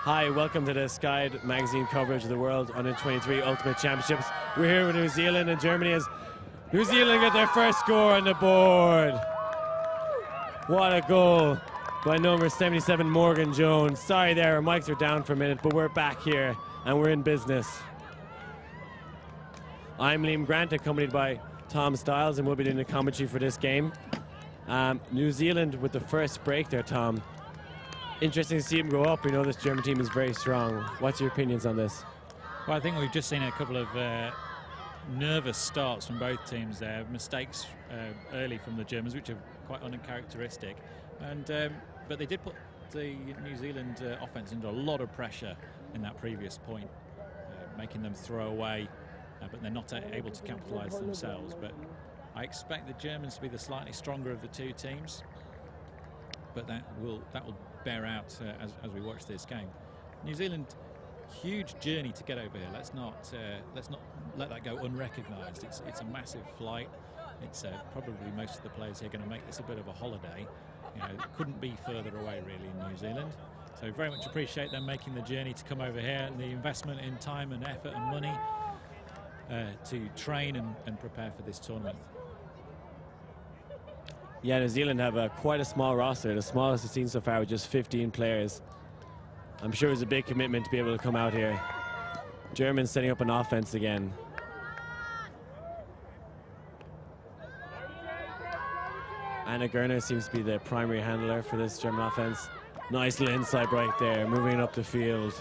Hi, welcome to the Sky magazine coverage of the World Under-23 Ultimate Championships. We're here with New Zealand and Germany as New Zealand get their first score on the board. What a goal by number 77, Morgan Jones. Sorry there, our mics are down for a minute, but we're back here and we're in business. I'm Liam Grant, accompanied by Tom Stiles, and we'll be doing the commentary for this game. New Zealand with the first break there, Tom. Interesting to see him go up. We know this German team is very strong. What's your opinions on this? Well, I think we've just seen a couple of nervous starts from both teams there. Mistakes early from the Germans, which are quite uncharacteristic. But they did put the New Zealand offense under a lot of pressure in that previous point, making them throw away, but they're not able to capitalise themselves. But I expect the Germans to be the slightly stronger of the two teams. But that will bear out as we watch this game. New Zealand, huge journey to get over here. Let's not let that go unrecognised. It's a massive flight. It's probably most of the players here are going to make this a bit of a holiday. You know, couldn't be further away really in New Zealand. So very much appreciate them making the journey to come over here and the investment in time and effort and money to train and prepare for this tournament. Yeah, New Zealand have quite a small roster, the smallest we've seen so far with just 15 players. I'm sure it's a big commitment to be able to come out here. Germans setting up an offense again. Anna Gerner seems to be the primary handler for this German offense. Nice little inside right there, moving it up the field.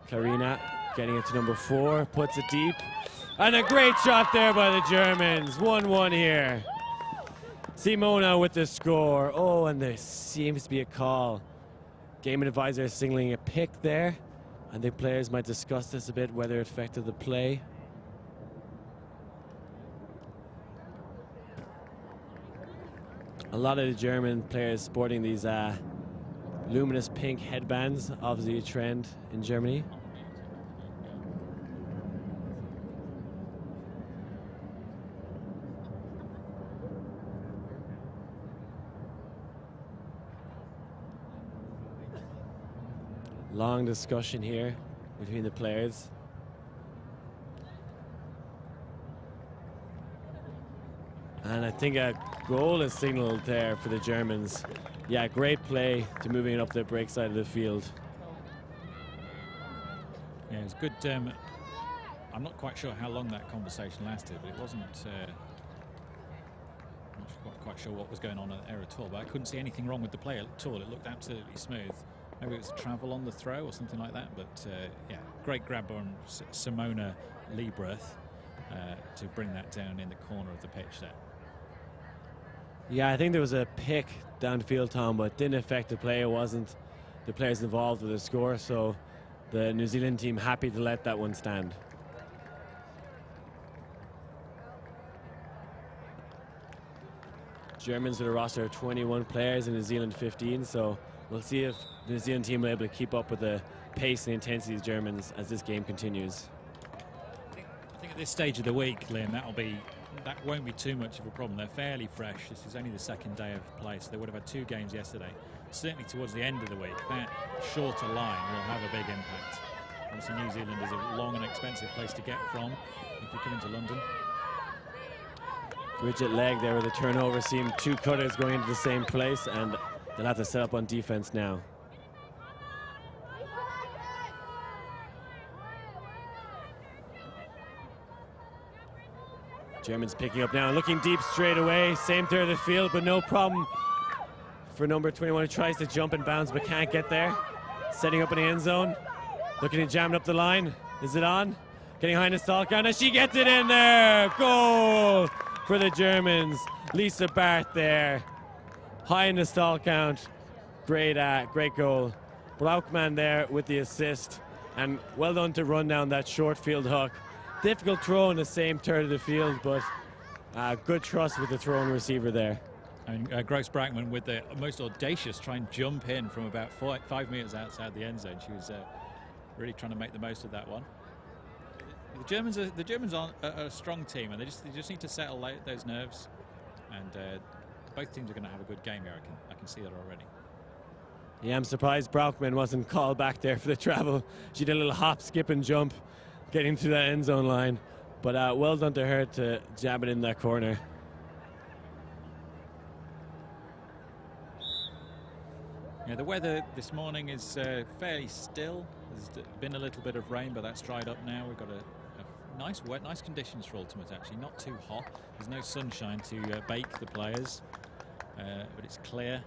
Clarina getting it to number 4, puts it deep. And a great shot there by the Germans. 1-1 here. Simona with the score. Oh, and there seems to be a call. Game advisor signaling a pick there. I think players might discuss this a bit, whether it affected the play. A lot of the German players sporting these luminous pink headbands, obviously a trend in Germany. Long discussion here between the players. And I think a goal is signaled there for the Germans. Yeah, great play to moving it up the break side of the field. Yeah, it was good. I'm not quite sure how long that conversation lasted, but it wasn't. I'm not quite sure what was going on there at all. But I couldn't see anything wrong with the play at all. It looked absolutely smooth. Maybe it was a travel on the throw or something like that. But yeah, great grab on Simona Liebreth to bring that down in the corner of the pitch there. Yeah, I think there was a pick downfield, Tom, but didn't affect the play. It wasn't the players involved with the score, so the New Zealand team happy to let that one stand. Germans with a roster of 21 players and New Zealand 15, so we'll see if the New Zealand team will be able to keep up with the pace and intensity of the Germans as this game continues. I think at this stage of the week, Liam, that won't be too much of a problem. They're fairly fresh. This is only the second day of play, so they would have had 2 games yesterday. Certainly towards the end of the week, that shorter line will have a big impact. Obviously, New Zealand is a long and expensive place to get from if you come into London. Bridget Legg there with a turnover. Seemed 2 cutters going into the same place, and they'll have to set up on defense now. Germans picking up now, looking deep straight away. Same third of the field, but no problem for number 21 who tries to jump and bounce but can't get there. Setting up in the end zone. Looking to jam it up the line. Is it on? Getting high in the stall count, and she gets it in there. Goal for the Germans. Lisa Barth there. High in the stall count. Great goal. Braukmann there with the assist. And well done to run down that short field hook. Difficult throw in the same third of the field, but good trust with the throwing receiver there. And Gross Brackman with the most audacious try and jump in from about 5 meters outside the end zone. She was really trying to make the most of that one. The Germans are a strong team, and they just need to settle those nerves. And both teams are going to have a good game here. I can see that already. Yeah, I'm surprised Braukmann wasn't called back there for the travel. She did a little hop, skip, and jump, getting to that end zone line. But well done to her to jab it in that corner. Yeah, the weather this morning is fairly still. There's been a little bit of rain, but that's dried up now. We've got a nice conditions for Ultimate, actually. Not too hot. There's no sunshine to bake the players, but it's clear.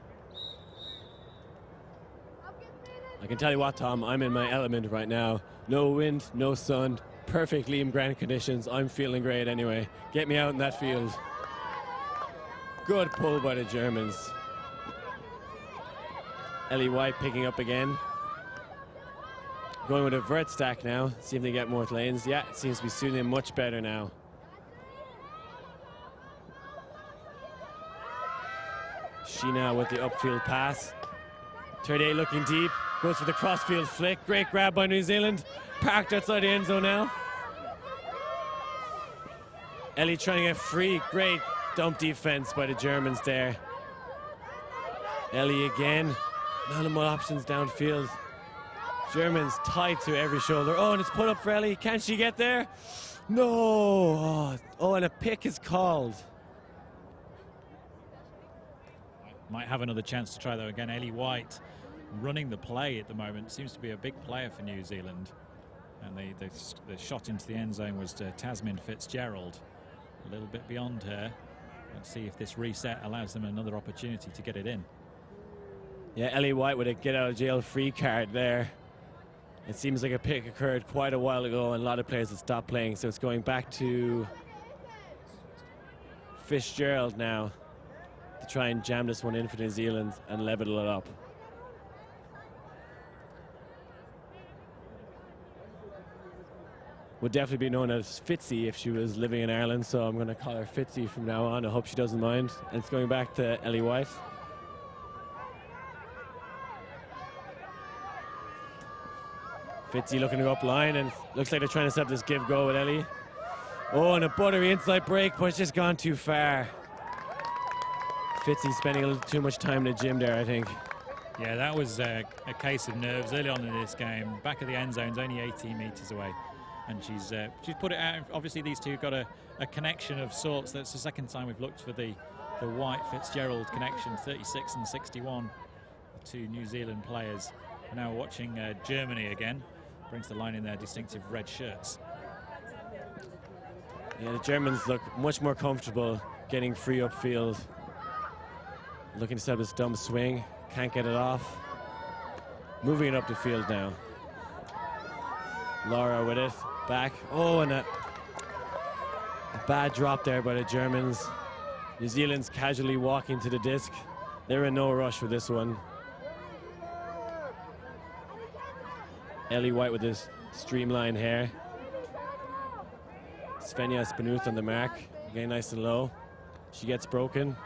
I can tell you what, Tom, I'm in my element right now. No wind, no sun, perfect Liam Grant conditions. I'm feeling great anyway. Get me out in that field. Good pull by the Germans. Ellie White picking up again. Going with a vert stack now. See if they get more lanes. Yeah, it seems to be suiting them much better now. She now with the upfield pass. 38 looking deep. Goes for the crossfield flick. Great grab by New Zealand. Parked outside the end zone now. Ellie trying to get free. Great dump defense by the Germans there. Ellie again. None of my options downfield. Germans tied to every shoulder. Oh, and it's put up for Ellie. Can she get there? No. Oh, and a pick is called. Might have another chance to try though again. Ellie White running the play at the moment. Seems to be a big player for New Zealand. And the shot into the end zone was to Tasmin Fitzgerald. A little bit beyond her. Let's see if this reset allows them another opportunity to get it in. Yeah, Ellie White with a get out of jail free card there. It seems like a pick occurred quite a while ago and a lot of players have stopped playing, so it's going back to Fitzgerald now. to try and jam this one in for New Zealand and level it up. Would definitely be known as Fitzy if she was living in Ireland, so I'm going to call her Fitzy from now on. I hope she doesn't mind. And it's going back to Ellie White. Fitzy looking to go up line, and looks like they're trying to set up this give-go with Ellie. Oh, and a buttery inside break, but it's just gone too far. Fitzy spending a little too much time in the gym there, I think. Yeah, that was a case of nerves early on in this game. Back of the end zone's only 18 metres away. And she's put it out. Obviously, these two got a connection of sorts. That's the second time we've looked for the White-Fitzgerald connection, 36 and 61, the two New Zealand players. We're now watching Germany again. Brings the line in their distinctive red shirts. Yeah, the Germans look much more comfortable getting free upfield. Looking to set up this dumb swing. Can't get it off. Moving it up the field now. Laura with it. Back. Oh, and a bad drop there by the Germans. New Zealand's casually walking to the disc. They're in no rush for this one. Ellie White with this streamlined hair. Svenja Spanuth on the mark. Again, nice and low. She gets broken.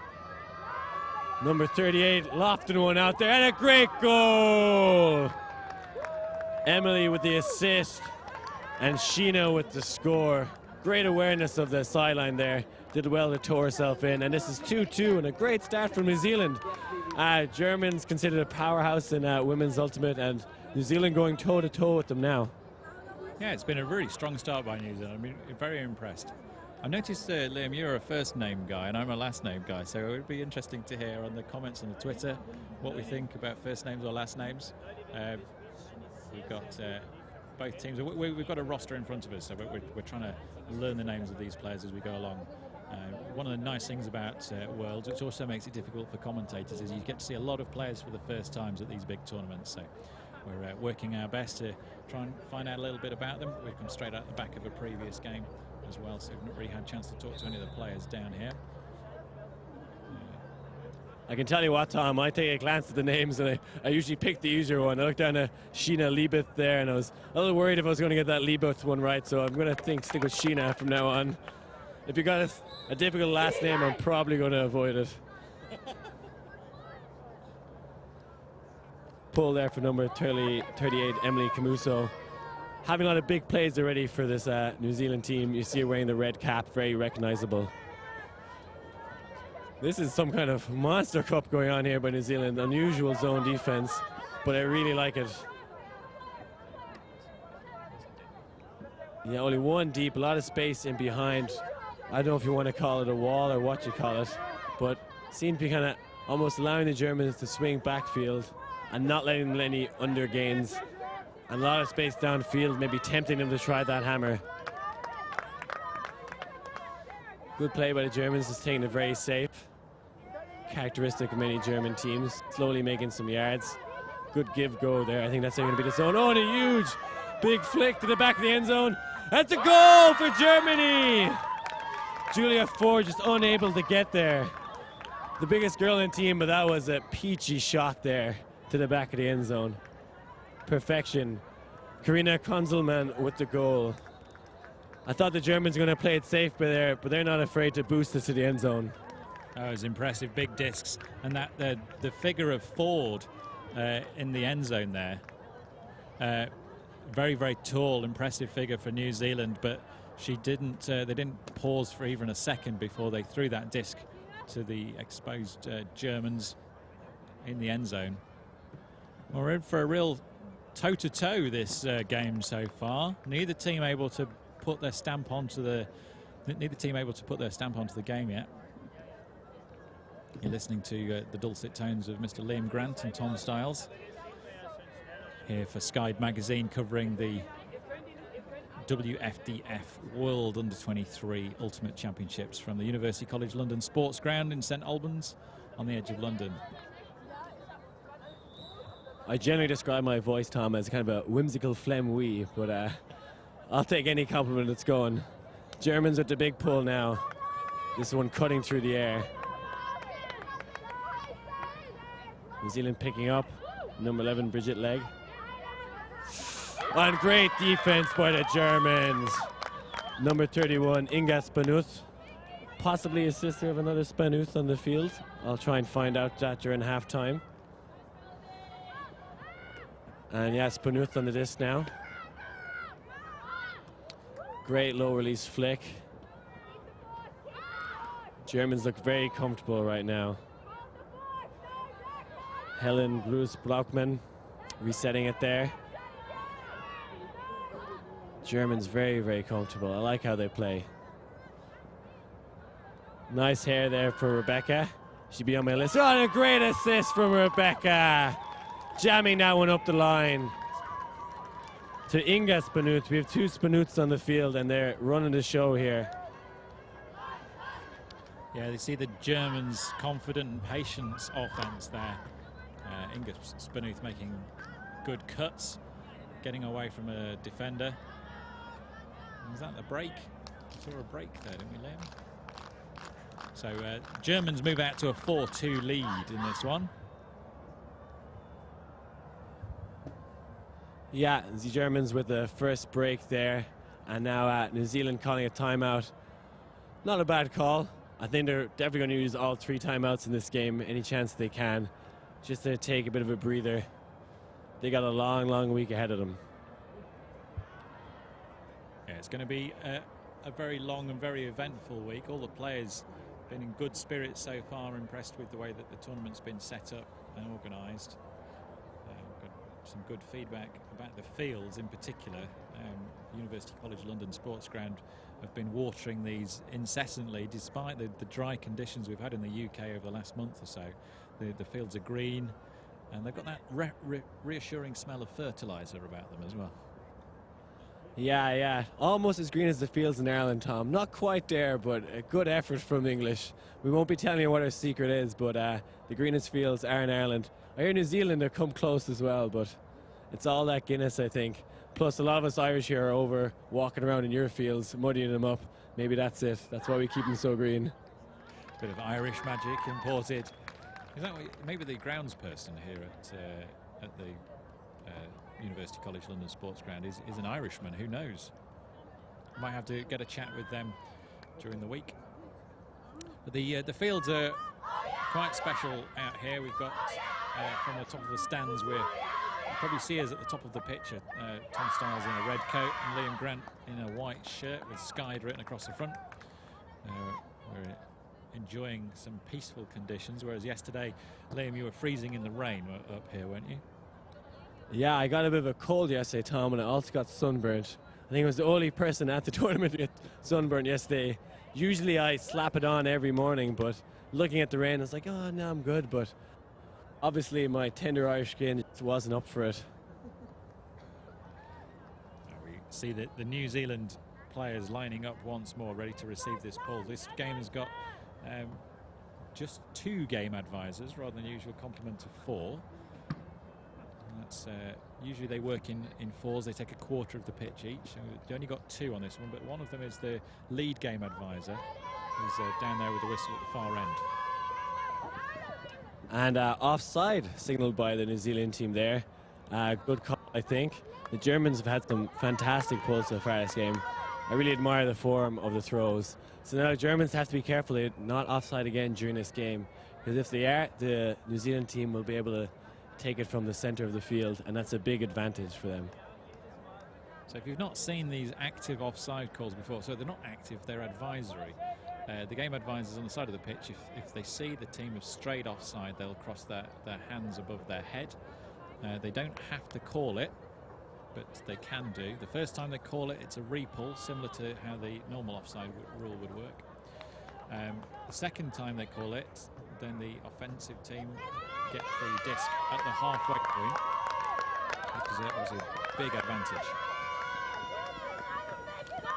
Number 38, lofting one out there, and a great goal! Emily with the assist, and Sheena with the score. Great awareness of the sideline there. Did well to tow herself in, and this is 2-2, and a great start from New Zealand. Germans considered a powerhouse in women's ultimate, and New Zealand going toe-to-toe with them now. Yeah, it's been a really strong start by New Zealand. I mean, very impressed. I noticed, Liam, you're a first name guy and I'm a last name guy, so it would be interesting to hear on the comments on the Twitter what we think about first names or last names. We've got both teams. We've got a roster in front of us, so we're trying to learn the names of these players as we go along. One of the nice things about Worlds, which also makes it difficult for commentators, is you get to see a lot of players for the first times at these big tournaments. So we're working our best to try and find out a little bit about them. We've come straight out the back of a previous game as well, so we've not really had a chance to talk to any of the players down here. I can tell you what, Tom, I take a glance at the names and I usually pick the easier one. I looked down at Sheena Liebeth there and I was a little worried if I was going to get that Liebeth one right, so I'm going to stick with Sheena from now on. If you got a difficult last name, I'm probably going to avoid it. Pull there for number 38, Emily Camuso. Having a lot of big plays already for this New Zealand team. You see her wearing the red cap, very recognizable. This is some kind of monster cup going on here by New Zealand. Unusual zone defense, but I really like it. Yeah, only one deep, a lot of space in behind. I don't know if you want to call it a wall or what you call it, but seemed to be kind of almost allowing the Germans to swing backfield and not letting them any under gains. And a lot of space downfield, maybe tempting them to try that hammer. Good play by the Germans, just taking it very safe. Characteristic of many German teams, slowly making some yards. Good give-go there. I think that's going to be the zone. Oh, and a huge big flick to the back of the end zone. That's a goal for Germany! Julia Ford just unable to get there. The biggest girl in the team, but that was a peachy shot there to the back of the end zone. Perfection. Karina Konzelman with the goal. I thought the Germans were going to play it safe but they're not afraid to boost it to the end zone. Oh, it was impressive, big discs, and that the figure of Ford in the end zone there. Very, very tall, impressive figure for New Zealand, but she didn't. They didn't pause for even a second before they threw that disc to the exposed Germans in the end zone. We're in for a real toe-to-toe this game so far. Neither team able to put their stamp onto the game yet. You're listening to the dulcet tones of Mr. Liam Grant and Tom Stiles here for Sky Magazine, covering the WFDF World Under-23 Ultimate Championships from the University College London Sports Ground in St Albans on the edge of London. I generally describe my voice, Tom, as kind of a whimsical phlegm wee, but I'll take any compliment that's going. Germans with the big pull now. This one cutting through the air. New Zealand picking up. Number 11, Bridget Legg. And great defense by the Germans. Number 31, Inga Spanuth. Possibly a sister of another Spanuth on the field. I'll try and find out that during halftime. And yeah, Spanuth on the disc now. Great low release flick. Germans look very comfortable right now. Helen Bruce-Blaukman resetting it there. Germans very, very comfortable. I like how they play. Nice hair there for Rebecca. She'd be on my list. Oh, and a great assist from Rebecca. Jamming that one up the line. To Inga Spanuth. We have two Spanuths on the field and they're running the show here. Yeah, they see the Germans' confident and patient offense there. Inga Spanuth making good cuts, getting away from a defender. Was that the break? We saw a break there, didn't we, Liam? So Germans move out to a 4-2 lead in this one. Yeah, the Germans with the first break there, and now New Zealand calling a timeout. Not a bad call. I think they're definitely going to use all 3 timeouts in this game, any chance they can, just to take a bit of a breather. They got a long, long week ahead of them. Yeah, it's going to be a very long and very eventful week. All the players been in good spirits so far, impressed with the way that the tournament's been set up and organised. Got some good feedback about the fields in particular. University College London Sports Ground have been watering these incessantly despite the dry conditions we've had in the UK over the last month or so. The fields are green and they've got that reassuring smell of fertiliser about them as well. Yeah, yeah. Almost as green as the fields in Ireland, Tom. Not quite there, but a good effort from English. We won't be telling you what our secret is, but the greenest fields are in Ireland. I hear New Zealand have come close as well, but it's all that Guinness, I think. Plus, a lot of us Irish here are over walking around in your fields, muddying them up. Maybe that's it. That's why we keep them so green. Bit of Irish magic imported. Is that what, maybe the grounds person here at the University College London Sports Ground is an Irishman, who knows? Might have to get a chat with them during the week. But the fields are quite special out here. We've got from the top of the stands, you probably see us at the top of the picture. Tom Stiles in a red coat and Liam Grant in a white shirt with Skyd written across the front. We're enjoying some peaceful conditions, whereas yesterday, Liam, you were freezing in the rain up here, weren't you? Yeah, I got a bit of a cold yesterday, Tom, and I also got sunburnt. I think I was the only person at the tournament to get sunburnt yesterday. Usually I slap it on every morning, but looking at the rain, I was like, oh, no, I'm good. But obviously my tender Irish skin just wasn't up for it. We see that the New Zealand players lining up once more, ready to receive this ball. This game has got just 2 game advisors, rather than the usual complement of 4. That's usually they work in 4s. They take a quarter of the pitch each. So they only got 2 on this one, but one of them is the lead game advisor, who's down there with the whistle at the far end. And offside signaled by the New Zealand team there. Good call, I think. The Germans have had some fantastic pulls so far this game. I really admire the form of the throws. So now the Germans have to be careful they're not offside again during this game, because if they are, the New Zealand team will be able to take it from the center of the field, and that's a big advantage for them. So if you've not seen these active offside calls before, so they're not active, they're advisory. The game advisors on the side of the pitch, if they see the team have strayed offside, they'll cross their hands above their head. They don't have to call it, but they can do. The first time they call it, it's a repull, similar to how the normal offside rule would work. The second time they call it, then the offensive team get the disc at the halfway point, because that was a big advantage.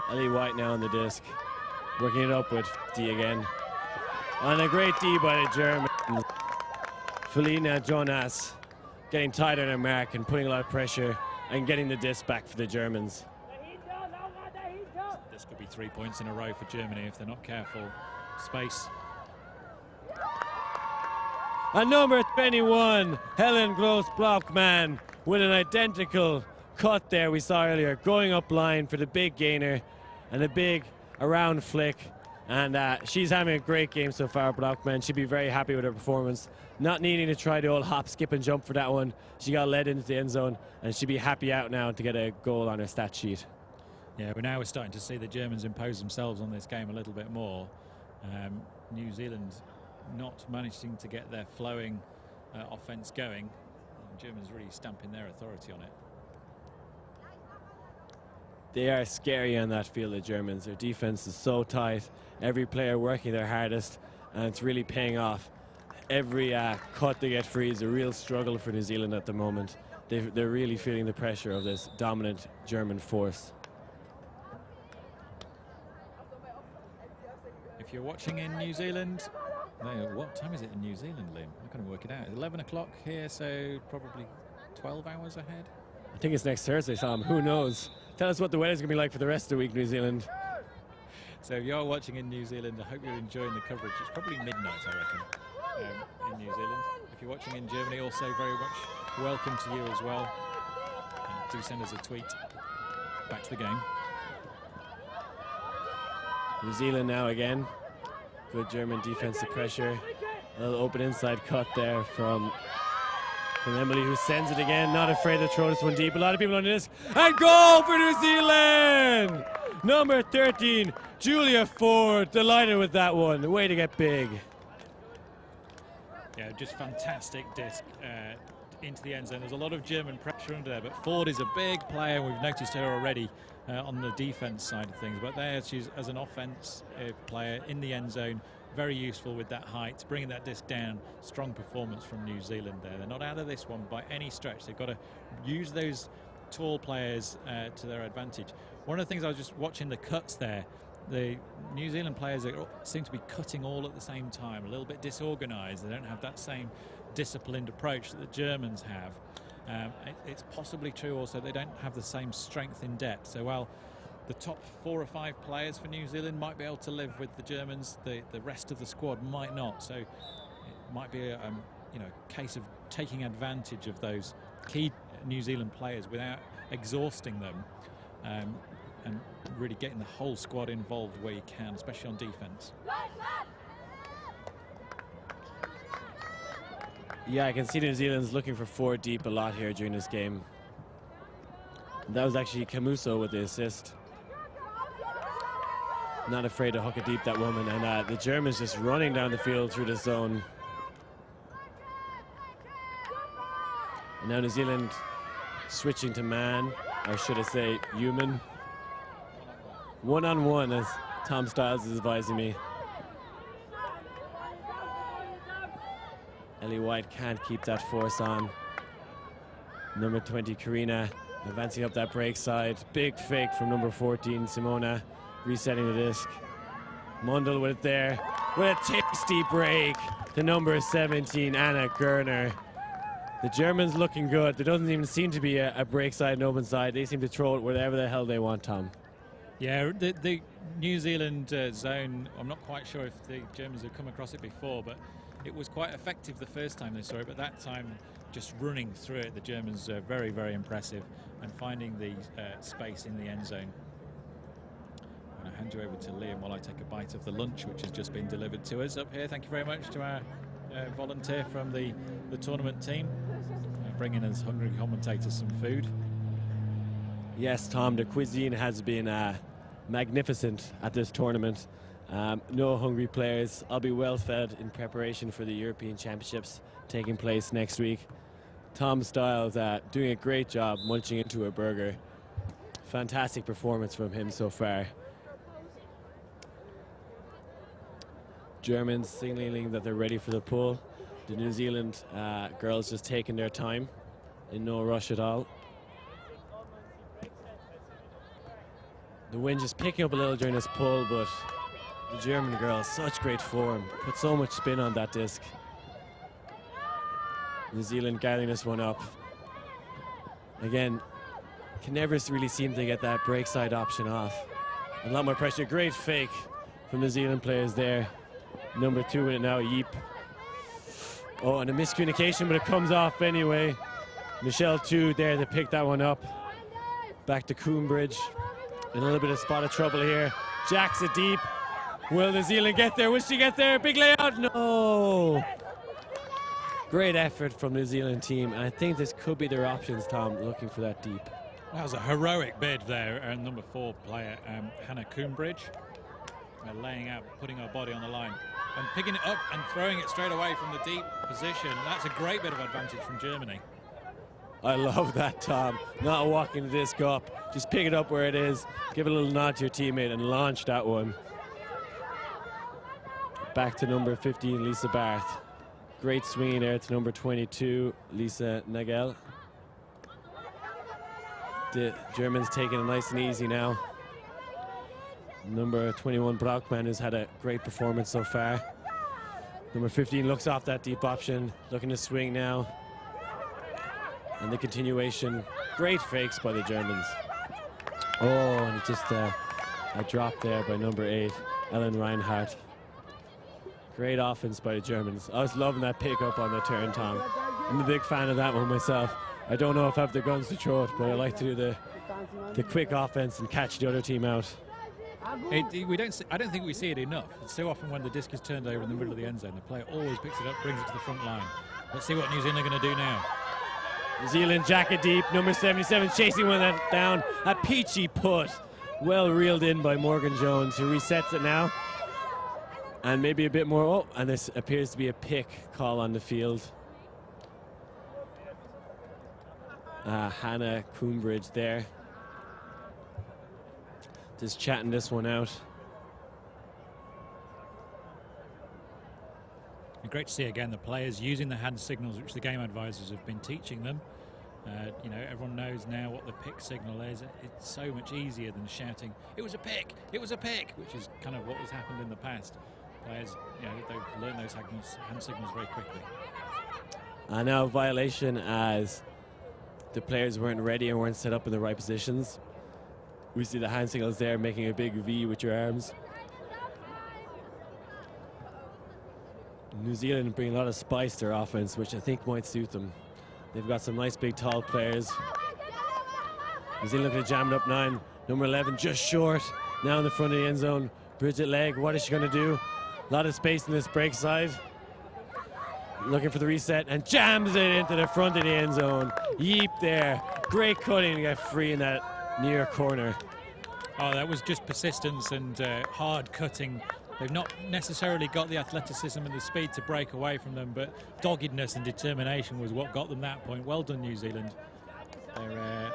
Ellie White now on the disc, working it up with D again. And a great D by the Germans. Felina Jonas getting tight on her mark and putting a lot of pressure and getting the disc back for the Germans. This could be 3 points in a row for Germany if they're not careful. Space. And number 21, Helen Gross-Blockman, with an identical cut there we saw earlier, going up line for the big gainer and a big around flick. And she's having a great game so far, Blockman. She'd be very happy with her performance. Not needing to try the old hop, skip and jump for that one. She got led into the end zone, and she'd be happy out now to get a goal on her stat sheet. Yeah, we're starting to see the Germans impose themselves on this game a little bit more. New Zealand not managing to get their flowing offence going. The Germans really stamping their authority on it. They are scary on that field, the Germans. Their defense is so tight. Every player working their hardest, and it's really paying off. Every cut they get free is a real struggle for New Zealand at the moment. They're really feeling the pressure of this dominant German force. If you're watching in New Zealand, what time is it in New Zealand, Liam? I couldn't work it out. 11 o'clock here, so probably 12 hours ahead. I think it's next Thursday, Tom. Who knows? Tell us what the weather's going to be like for the rest of the week, New Zealand. So if you're watching in New Zealand, I hope you're enjoying the coverage. It's probably midnight, I reckon, in New Zealand. If you're watching in Germany, also very much welcome to you as well. Do send us a tweet. Back to the game. New Zealand now again. Good German defensive pressure. A little open inside cut there from Emily, who sends it again. Not afraid to throw this one deep. A lot of people on this. And goal for New Zealand! Number 13, Julia Ford. Delighted with that one. Way to get big. Yeah, just fantastic disc into the end zone. There's a lot of German pressure under there, but Ford is a big player. We've noticed her already on the defense side of things, but there she's, as an offense player in the end zone, very useful with that height, bringing that disc down. Strong performance from New Zealand there. They're not out of this one by any stretch. They've got to use those tall players to their advantage. One of the things I was just watching the cuts there, the New Zealand players seem to be cutting all at the same time, a little bit disorganized. They don't have that same disciplined approach that the Germans have. It's possibly true also they don't have the same strength in depth. So while the top 4 or 5 players for New Zealand might be able to live with the Germans, the rest of the squad might not. So it might be a case of taking advantage of those key New Zealand players without exhausting them, and really getting the whole squad involved where you can, especially on defense. Yeah, I can see New Zealand's looking for 4 deep a lot here during this game. That was actually Camuso with the assist. Not afraid to hook it deep, that woman. And the Germans just running down the field through the zone. And now New Zealand switching to man, or should I say human. One-on-one, as Tom Stiles is advising me. Ellie White can't keep that force on. Number 20, Karina, advancing up that break side. Big fake from number 14, Simona, resetting the disc. Mundell with it there, with a tasty break to number 17, Anna Gerner. The Germans looking good. There doesn't even seem to be a break side and open side. They seem to throw it wherever the hell they want, Tom. Yeah, the New Zealand zone, I'm not quite sure if the Germans have come across it before, but it was quite effective the first time they saw it, but that time just running through it, the Germans are very, very impressive, and finding the space in the end zone. I'm going to hand you over to Liam while I take a bite of the lunch, which has just been delivered to us up here. Thank you very much to our volunteer from the tournament team, bringing us hungry commentators some food. Yes, Tom, the cuisine has been magnificent at this tournament. No hungry players. I'll be well fed in preparation for the European Championships taking place next week. Tom Stiles doing a great job munching into a burger. Fantastic performance from him so far. Germans signaling that they're ready for the pull. The New Zealand girls just taking their time, in no rush at all. The wind just picking up a little during this pull, but the German girls, such great form, put so much spin on that disc. New Zealand gathering this one up. Again, can never really seem to get that break side option off. A lot more pressure, great fake from New Zealand players there. Number 2 with it now, Yeep. Oh, and a miscommunication, but it comes off anyway. Michelle too there to pick that one up. Back to Coombridge. In a little bit of spot of trouble here. Jacks it deep. Will New Zealand get there? Will she get there? Big layout. No. Great effort from New Zealand team. And I think this could be their options, Tom, looking for that deep. That was a heroic bid there. Number 4 player, Hannah Coombridge. Laying out, putting her body on the line. And picking it up and throwing it straight away from the deep position. That's a great bit of advantage from Germany. I love that, Tom. Not walking the disc up. Just pick it up where it is. Give a little nod to your teammate and launch that one. Back to number 15, Lisa Barth. Great swing there to number 22, Lisa Nagel. The Germans taking it nice and easy now. Number 21, Braukmann, has had a great performance so far. Number 15 looks off that deep option, looking to swing now. And the continuation, great fakes by the Germans. Oh, and it's just a drop there by number 8, Ellen Reinhardt. Great offense by the Germans. I was loving that pick up on the turn, Tom. I'm a big fan of that one myself. I don't know if I have the guns to throw it, but I like to do the quick offense and catch the other team out. I don't think we see it enough. It's so often when the disc is turned over in the middle of the end zone, the player always picks it up, brings it to the front line. Let's see what New Zealand are going to do now. New Zealand jacket deep, number 77 chasing one that down. A peachy put, well reeled in by Morgan Jones, who resets it now. And maybe a bit more, oh, and this appears to be a pick call on the field. Hannah Coombridge there. Just chatting this one out. And great to see again the players using the hand signals which the game advisors have been teaching them. You know, everyone knows now what the pick signal is. It's so much easier than shouting, "It was a pick! It was a pick!" which is kind of what has happened in the past. Players, you know, they've learned those hand signals very quickly. And now violation as the players weren't ready and weren't set up in the right positions. We see the hand signals there, making a big V with your arms. New Zealand bring a lot of spice to their offense, which I think might suit them. They've got some nice big tall players. New Zealand looking to jam it up 9. Number 11 just short. Now in the front of the end zone. Bridget Legg, what is she going to do? A lot of space in this break side. Looking for the reset and jams it into the front of the end zone. Yeep there. Great cutting to get free in that near corner. Oh, that was just persistence and hard cutting. They've not necessarily got the athleticism and the speed to break away from them, but doggedness and determination was what got them that point. Well done, New Zealand. They're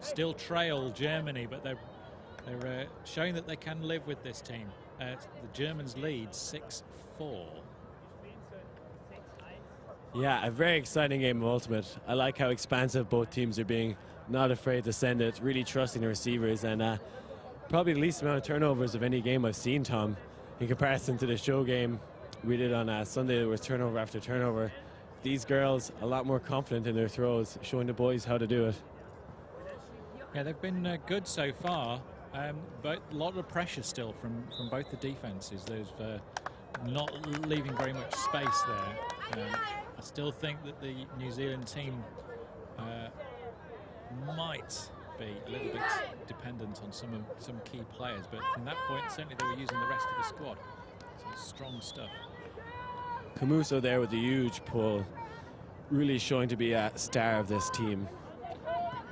still trail Germany, but they're showing that they can live with this team. The Germans lead 6-4. Yeah, a very exciting game of Ultimate. I like how expansive both teams are being. Not afraid to send it, really trusting the receivers, and probably the least amount of turnovers of any game I've seen, Tom, in comparison to the show game we did on Sunday. There was turnover after turnover. These girls a lot more confident in their throws, showing the boys how to do it. Yeah, they've been good so far, but a lot of pressure still from both the defenses. There's not leaving very much space there. I still think that the New Zealand team might be a little bit dependent on some key players, but from that point certainly they were using the rest of the squad. So strong stuff. Camuso there with a huge pull, really showing to be a star of this team.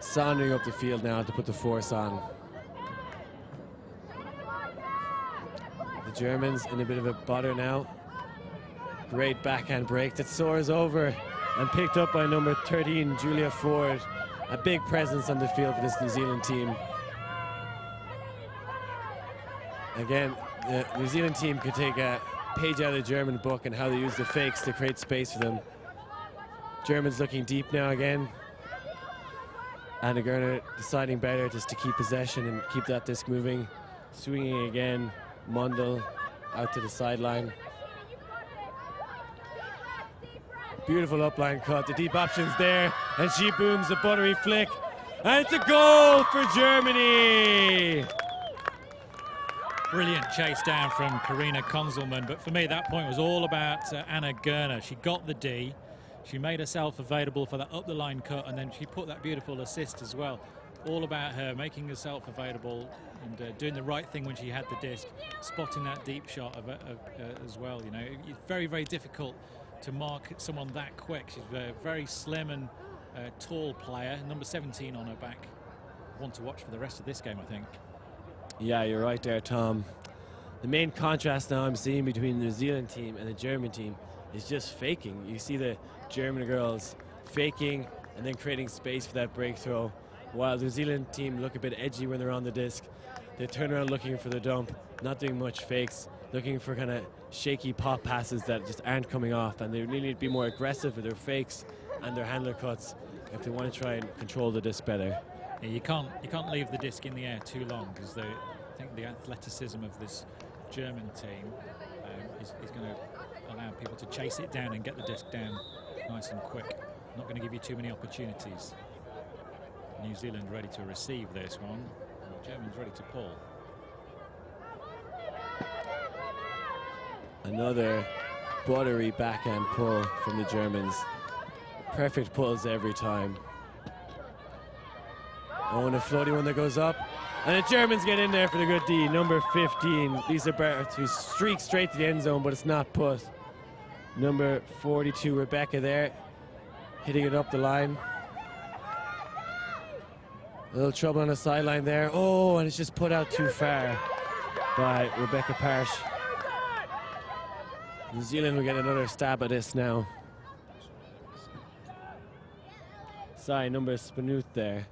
Sauntering up the field now to put the force on. The Germans in a bit of a bother now. Great backhand break that soars over and picked up by number 13, Julia Ford. A big presence on the field for this New Zealand team. Again, the New Zealand team could take a page out of the German book and how they use the fakes to create space for them. Germans looking deep now again. Anna Gerner deciding better just to keep possession and keep that disc moving. Swinging again, Mundell out to the sideline. Beautiful upline cut, the deep options there, and she booms the buttery flick, and it's a goal for Germany! Brilliant chase down from Karina Konzelman, but for me that point was all about Anna Gerner. She got the D, she made herself available for that up the line cut, and then she put that beautiful assist as well. All about her making herself available and doing the right thing when she had the disc, spotting that deep shot as well. You know, it's very, very difficult to mark someone that quick. She's a very slim and tall player, number 17 on her back. One to watch for the rest of this game, I think. Yeah, you're right there, Tom. The main contrast now I'm seeing between the New Zealand team and the German team is just faking. You see the German girls faking and then creating space for that break throw, while the New Zealand team look a bit edgy when they're on the disc. They turn around looking for the dump, not doing much fakes, looking for kind of shaky pop passes that just aren't coming off, and they really need to be more aggressive with their fakes and their handler cuts if they want to try and control the disc better. Yeah, you can't leave the disc in the air too long, because I think the athleticism of this German team is going to allow people to chase it down and get the disc down nice and quick. Not going to give you too many opportunities. New Zealand ready to receive this one, and the Germans ready to pull. Another buttery backhand pull from the Germans. Perfect pulls every time. Oh, and a floaty one that goes up. And the Germans get in there for the good D. Number 15, Lisa Berth, who streaks straight to the end zone, but it's not put. Number 42, Rebecca there, hitting it up the line. A little trouble on the sideline there. Oh, and it's just put out too far by Rebecca Parsh. New Zealand will get another stab at this now. Sorry, number Spanuth there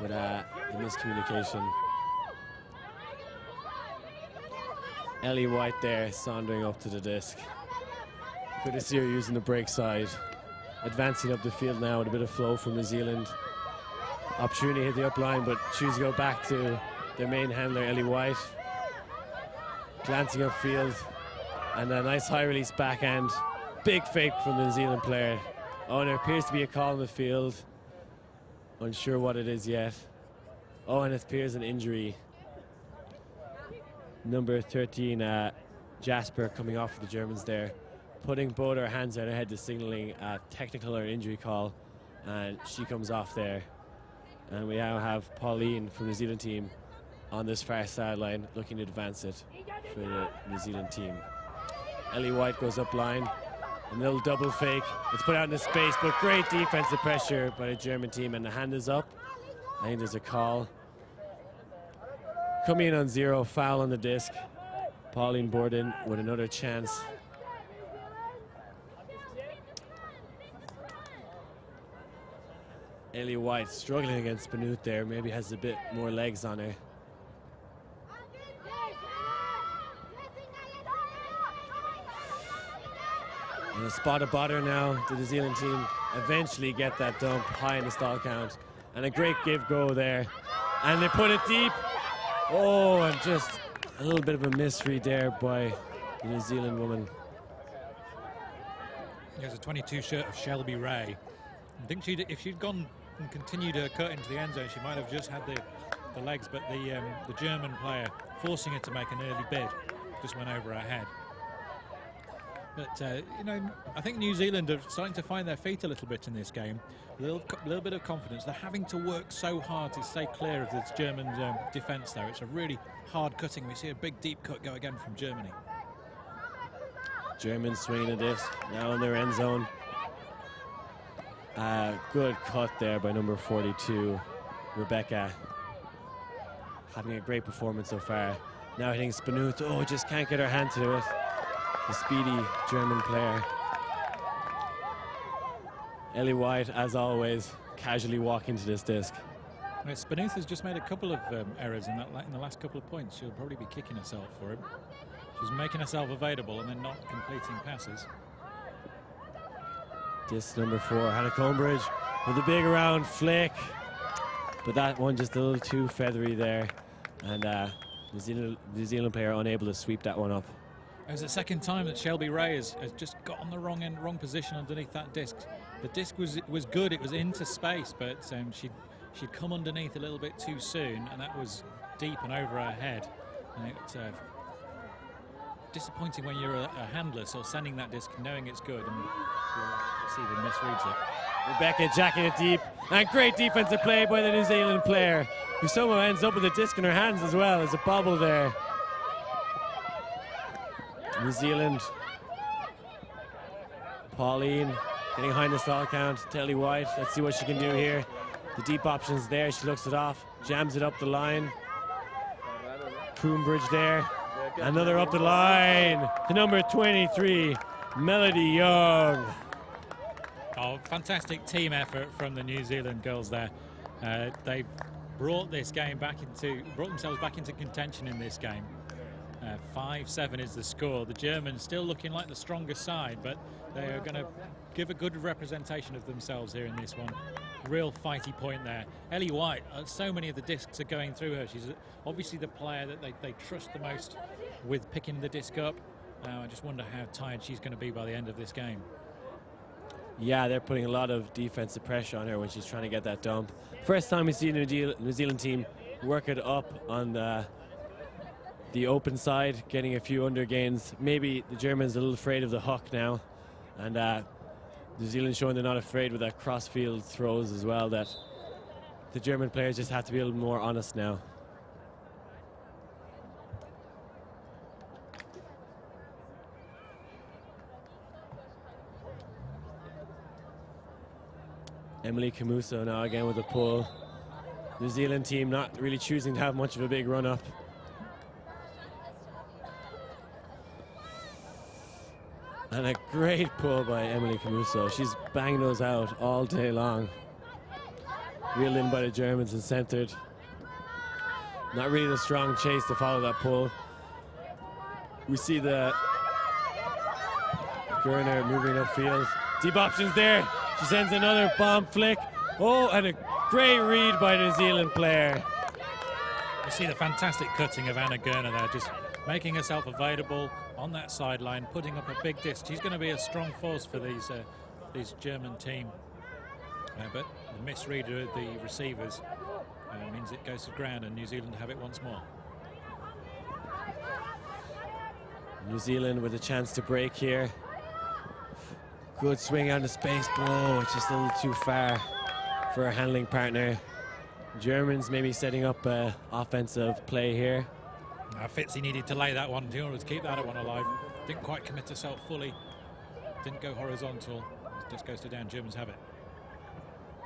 with the miscommunication. Ellie White there, sauntering up to the disc. Good to see her using the break side. Advancing up the field now with a bit of flow from New Zealand. Opportunity to hit the up line, but choose to go back to their main handler, Ellie White. Glancing upfield, and a nice high release backhand. Big fake from the New Zealand player. Oh, and there appears to be a call in the field. Unsure what it is yet. Oh, and it appears an injury. Number 13, Jasper, coming off for the Germans there, putting both her hands on her head to signaling a technical or injury call, and she comes off there. And we now have Pauline from the New Zealand team on this far sideline looking to advance it for the New Zealand team. Ellie White goes up line, a little double fake. It's put out into space, but great defensive pressure by the German team, and the hand is up. I think there's a call. Coming in on 0, foul on the disc. Pauline Borden with another chance. Ellie White struggling against Spanuth there, maybe has a bit more legs on her. And a spot of bother now. The New Zealand team eventually get that dump high in the stall count. And a great give-go there. And they put it deep. Oh, and just a little bit of a misread there by the New Zealand woman. There's a 22 shirt of Shelby Ray. I think if she'd gone and continued her cut into the end zone, she might have just had the legs, but the German player forcing her to make an early bid just went over her head. But you know, I think New Zealand are starting to find their feet a little bit in this game. A little bit of confidence. They're having to work so hard to stay clear of this German defence, though. It's a really hard cutting. We see a big deep cut go again from Germany. Germans swinging a disc now in their end zone. Good cut there by number 42, Rebecca. Having a great performance so far. Now hitting Spanuth. Oh, just can't get her hand to it. The speedy German player. Ellie White, as always, casually walking to this disc. Spanuth has just made a couple of errors in the last couple of points. She'll probably be kicking herself for it. She's making herself available and then not completing passes. Disc number 4, Hannah Combridge with a big round flick. But that one just a little too feathery there. And New Zealand player unable to sweep that one up. It was the second time that Shelby Ray has just got on the wrong position underneath that disc. The disc was good, it was into space, but she'd come underneath a little bit too soon, and that was deep and over her head. And it's disappointing when you're a handler, so sending that disc knowing it's good and the receiver misreads it. Rebecca jacking it deep, and great defensive play by the New Zealand player, who somehow ends up with a disc in her hands as well. There's a bobble there. New Zealand. Pauline getting behind the stall count. Telly White, let's see what she can do here. The deep options there, she looks it off, jams it up the line. Coombridge there, another up the line to number 23, Melody Young. Oh, fantastic team effort from the New Zealand girls there. They brought themselves back into contention in this game. 5-7 is the score. The Germans still looking like the strongest side, but they are going to give a good representation of themselves here in this one. Real fighty point there. Ellie White, so many of the discs are going through her. She's obviously the player that they trust the most with picking the disc up. I just wonder how tired she's going to be by the end of this game. Yeah, they're putting a lot of defensive pressure on her when she's trying to get that dump. First time we see the New Zealand team work it up on the open side, getting a few under gains. Maybe the Germans are a little afraid of the hook now, and New Zealand showing they're not afraid with that cross-field throws as well, that the German players just have to be a little more honest now. Emily Camuso now again with a pull. New Zealand team not really choosing to have much of a big run up. And a great pull by Emily Camuso. She's banged those out all day long. Reeled in by the Germans and centered. Not really the strong chase to follow that pull. We see the Gerner moving upfield. Deep options there. She sends another bomb flick. Oh, and a great read by the New Zealand player. You see the fantastic cutting of Anna Gerner there, just making herself available on that sideline, putting up a big disc. She's going to be a strong force for these German team. But the misread of the receivers means it goes to ground and New Zealand have it once more. New Zealand with a chance to break here. Good swing out of space, but oh, it's just a little too far for a handling partner. Germans maybe setting up offensive play here. Fitzy needed to lay that one in order to keep that one alive. Didn't quite commit herself fully. Didn't go horizontal. Just goes to down. Germans have it.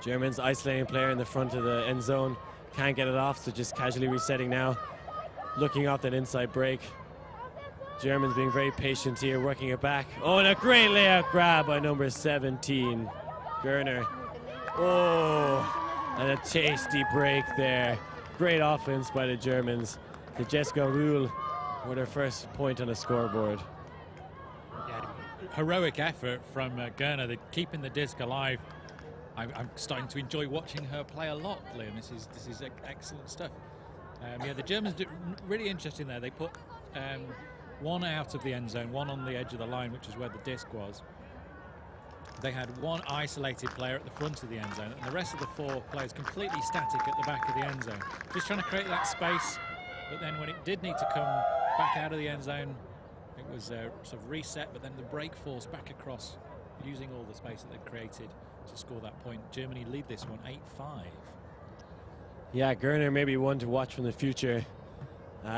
Germans isolating player in the front of the end zone. Can't get it off, so just casually resetting now. Looking off that inside break. Germans being very patient here, working it back. Oh, and a great layout grab by number 17, Gerner. Oh, and a tasty break there. Great offense by the Germans. To Jessica Ruhl with her first point on the scoreboard. Yeah, heroic effort from Gerner, keeping the disc alive. I'm starting to enjoy watching her play a lot, Liam. This is excellent stuff. Yeah, the Germans do really interesting there. They put one out of the end zone, one on the edge of the line, which is where the disc was. They had one isolated player at the front of the end zone, and the rest of the four players completely static at the back of the end zone. Just trying to create that space, but then when it did need to come back out of the end zone, it was sort of reset, but then the break force back across, using all the space that they'd created to score that point. Germany lead this one 8-5. Yeah, Gerner may be one to watch from the future.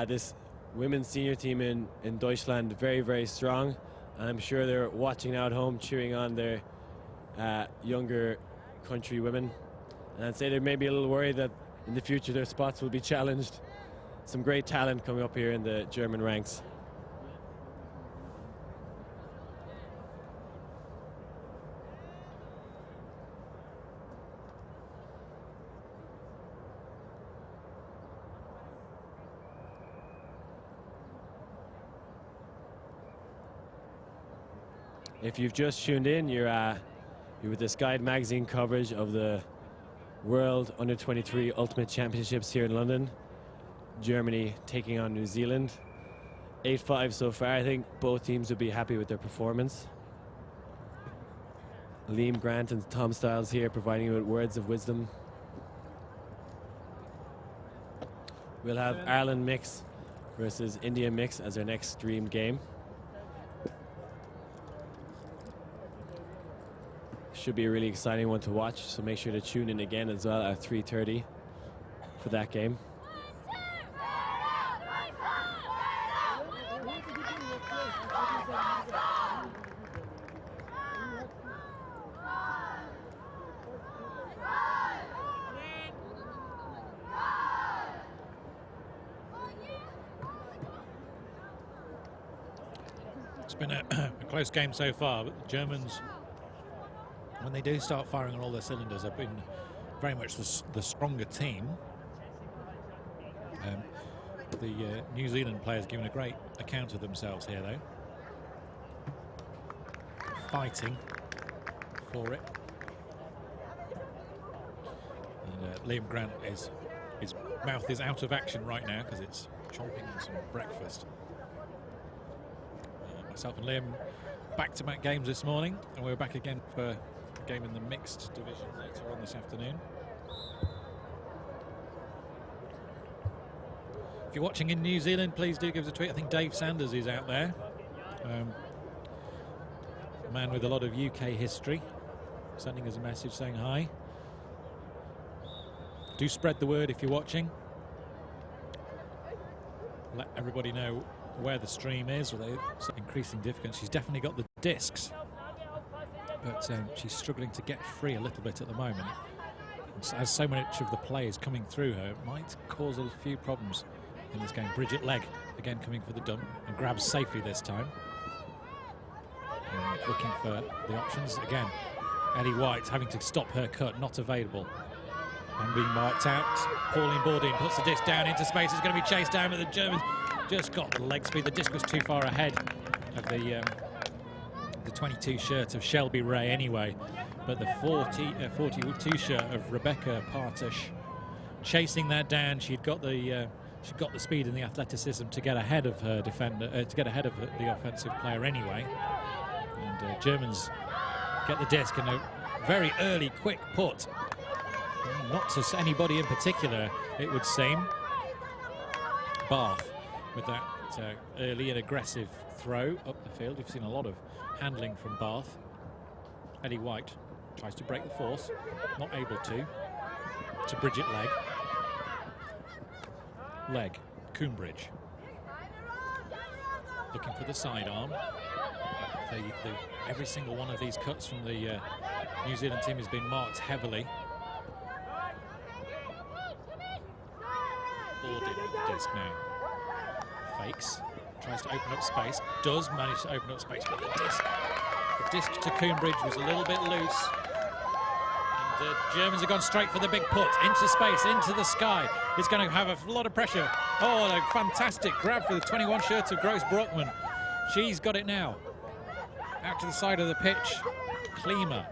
This women's senior team in Deutschland, very, very strong. And I'm sure they're watching out home, cheering on their younger country women. And I'd say they're maybe a little worried that in the future their spots will be challenged. Some great talent coming up here in the German ranks. If you've just tuned in, you're with the Sky Magazine coverage of the World Under-23 Ultimate Championships here in London. Germany taking on New Zealand. 8-5 so far. I think both teams will be happy with their performance. Liam Grant and Tom Stiles here providing you with words of wisdom. We'll have Arlen Mix versus India mix as their next stream game. Should be a really exciting one to watch, so make sure to tune in again as well at 3:30 for that game. It's been a close game so far, but the Germans, when they do start firing on all their cylinders, have been very much the stronger team. The New Zealand players giving a great account of themselves here, though. Fighting for it. And Liam Grant his mouth is out of action right now because it's chomping on some breakfast. Myself and Liam back-to-back games this morning, and we're back again for a game in the mixed division later on this afternoon. If you're watching in New Zealand, please do give us a tweet. I think Dave Sanders is out there. A man with a lot of UK history, sending us a message saying hi. Do spread the word if you're watching. Let everybody know where the stream is, although it's increasing difficulty. She's definitely got the discs, but she's struggling to get free a little bit at the moment. As so much of the play is coming through her, it might cause a few problems in this game. Bridget Legg again coming for the dump and grabs safely this time. And looking for the options again. Ellie White having to stop her cut, not available. And being marked out. Pauline Bourdin puts the disc down into space. It's going to be chased down, but the Germans just got the leg speed. The disc was too far ahead of the 22 shirt of Shelby Ray anyway. But the 42 shirt of Rebecca Partish chasing that down. She'd got the speed and the athleticism to get ahead of her defender, to get ahead of the offensive player anyway. And Germans get the disc and a very early, quick put. Not to anybody in particular, it would seem. Bath with that early and aggressive throw up the field. We've seen a lot of handling from Bath. Ellie White tries to break the force, not able to Bridget Legg. Legg, Coombridge. Looking for the sidearm. Every single one of these cuts from the New Zealand team has been marked heavily. Boarded with the disc now. Fakes, tries to open up space, does manage to open up space, but the disc to Coombridge was a little bit loose. And Germans have gone straight for the big put, into space, into the sky. It's going to have a lot of pressure. Oh, a fantastic grab for the 21 shirt of Gross Brockman. She's got it now. Out to the side of the pitch. Klima.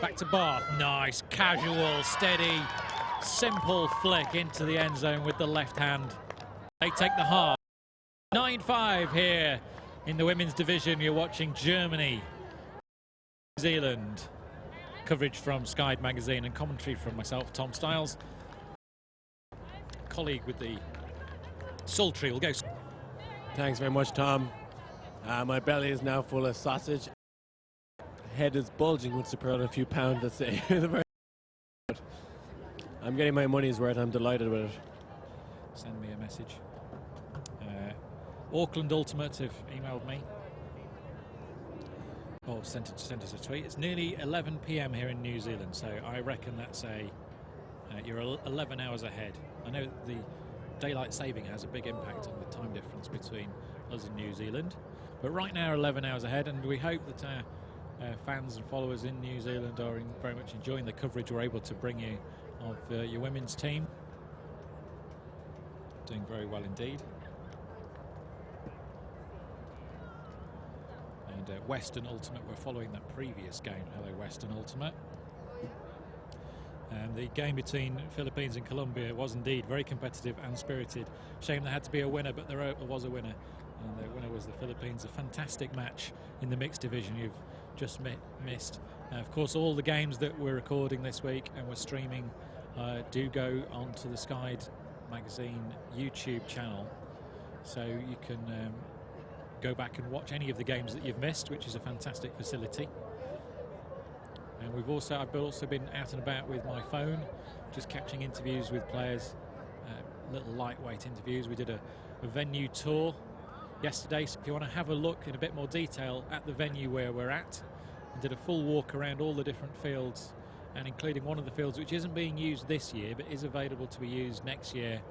Back to Bath. Nice, casual, steady, simple flick into the end zone with the left hand. They take the half. 9-5 here in the women's division. You're watching Germany, New Zealand. Coverage from Sky magazine and commentary from myself, Tom Stiles. Colleague with the sultry will go. Thanks very much, Tom. My belly is now full of sausage. Head is bulging with a few pounds, let's say. I'm getting my money's worth. I'm delighted with it. Send me a message. Auckland Ultimate have emailed me. Oh, sent us a tweet. It's nearly 11 p.m. here in New Zealand, so I reckon that's you're 11 hours ahead. I know the daylight saving has a big impact on the time difference between us and New Zealand, but right now 11 hours ahead, and we hope that our fans and followers in New Zealand are very much enjoying the coverage we're able to bring you of your women's team. Doing very well indeed. And Western Ultimate, we're following that previous game. Hello, Western Ultimate. And the game between Philippines and Colombia was indeed very competitive and spirited. Shame there had to be a winner, but there was a winner. And the winner was the Philippines. A fantastic match in the mixed division you've just missed. Of course, all the games that we're recording this week and we're streaming do go onto the Sky Magazine YouTube channel, so you can go back and watch any of the games that you've missed, which is a fantastic facility. And I've also been out and about with my phone, just catching interviews with players, little lightweight interviews. We did a venue tour yesterday, so if you want to have a look in a bit more detail at the venue where we're at, we did a full walk around all the different fields, and including one of the fields which isn't being used this year but is available to be used next year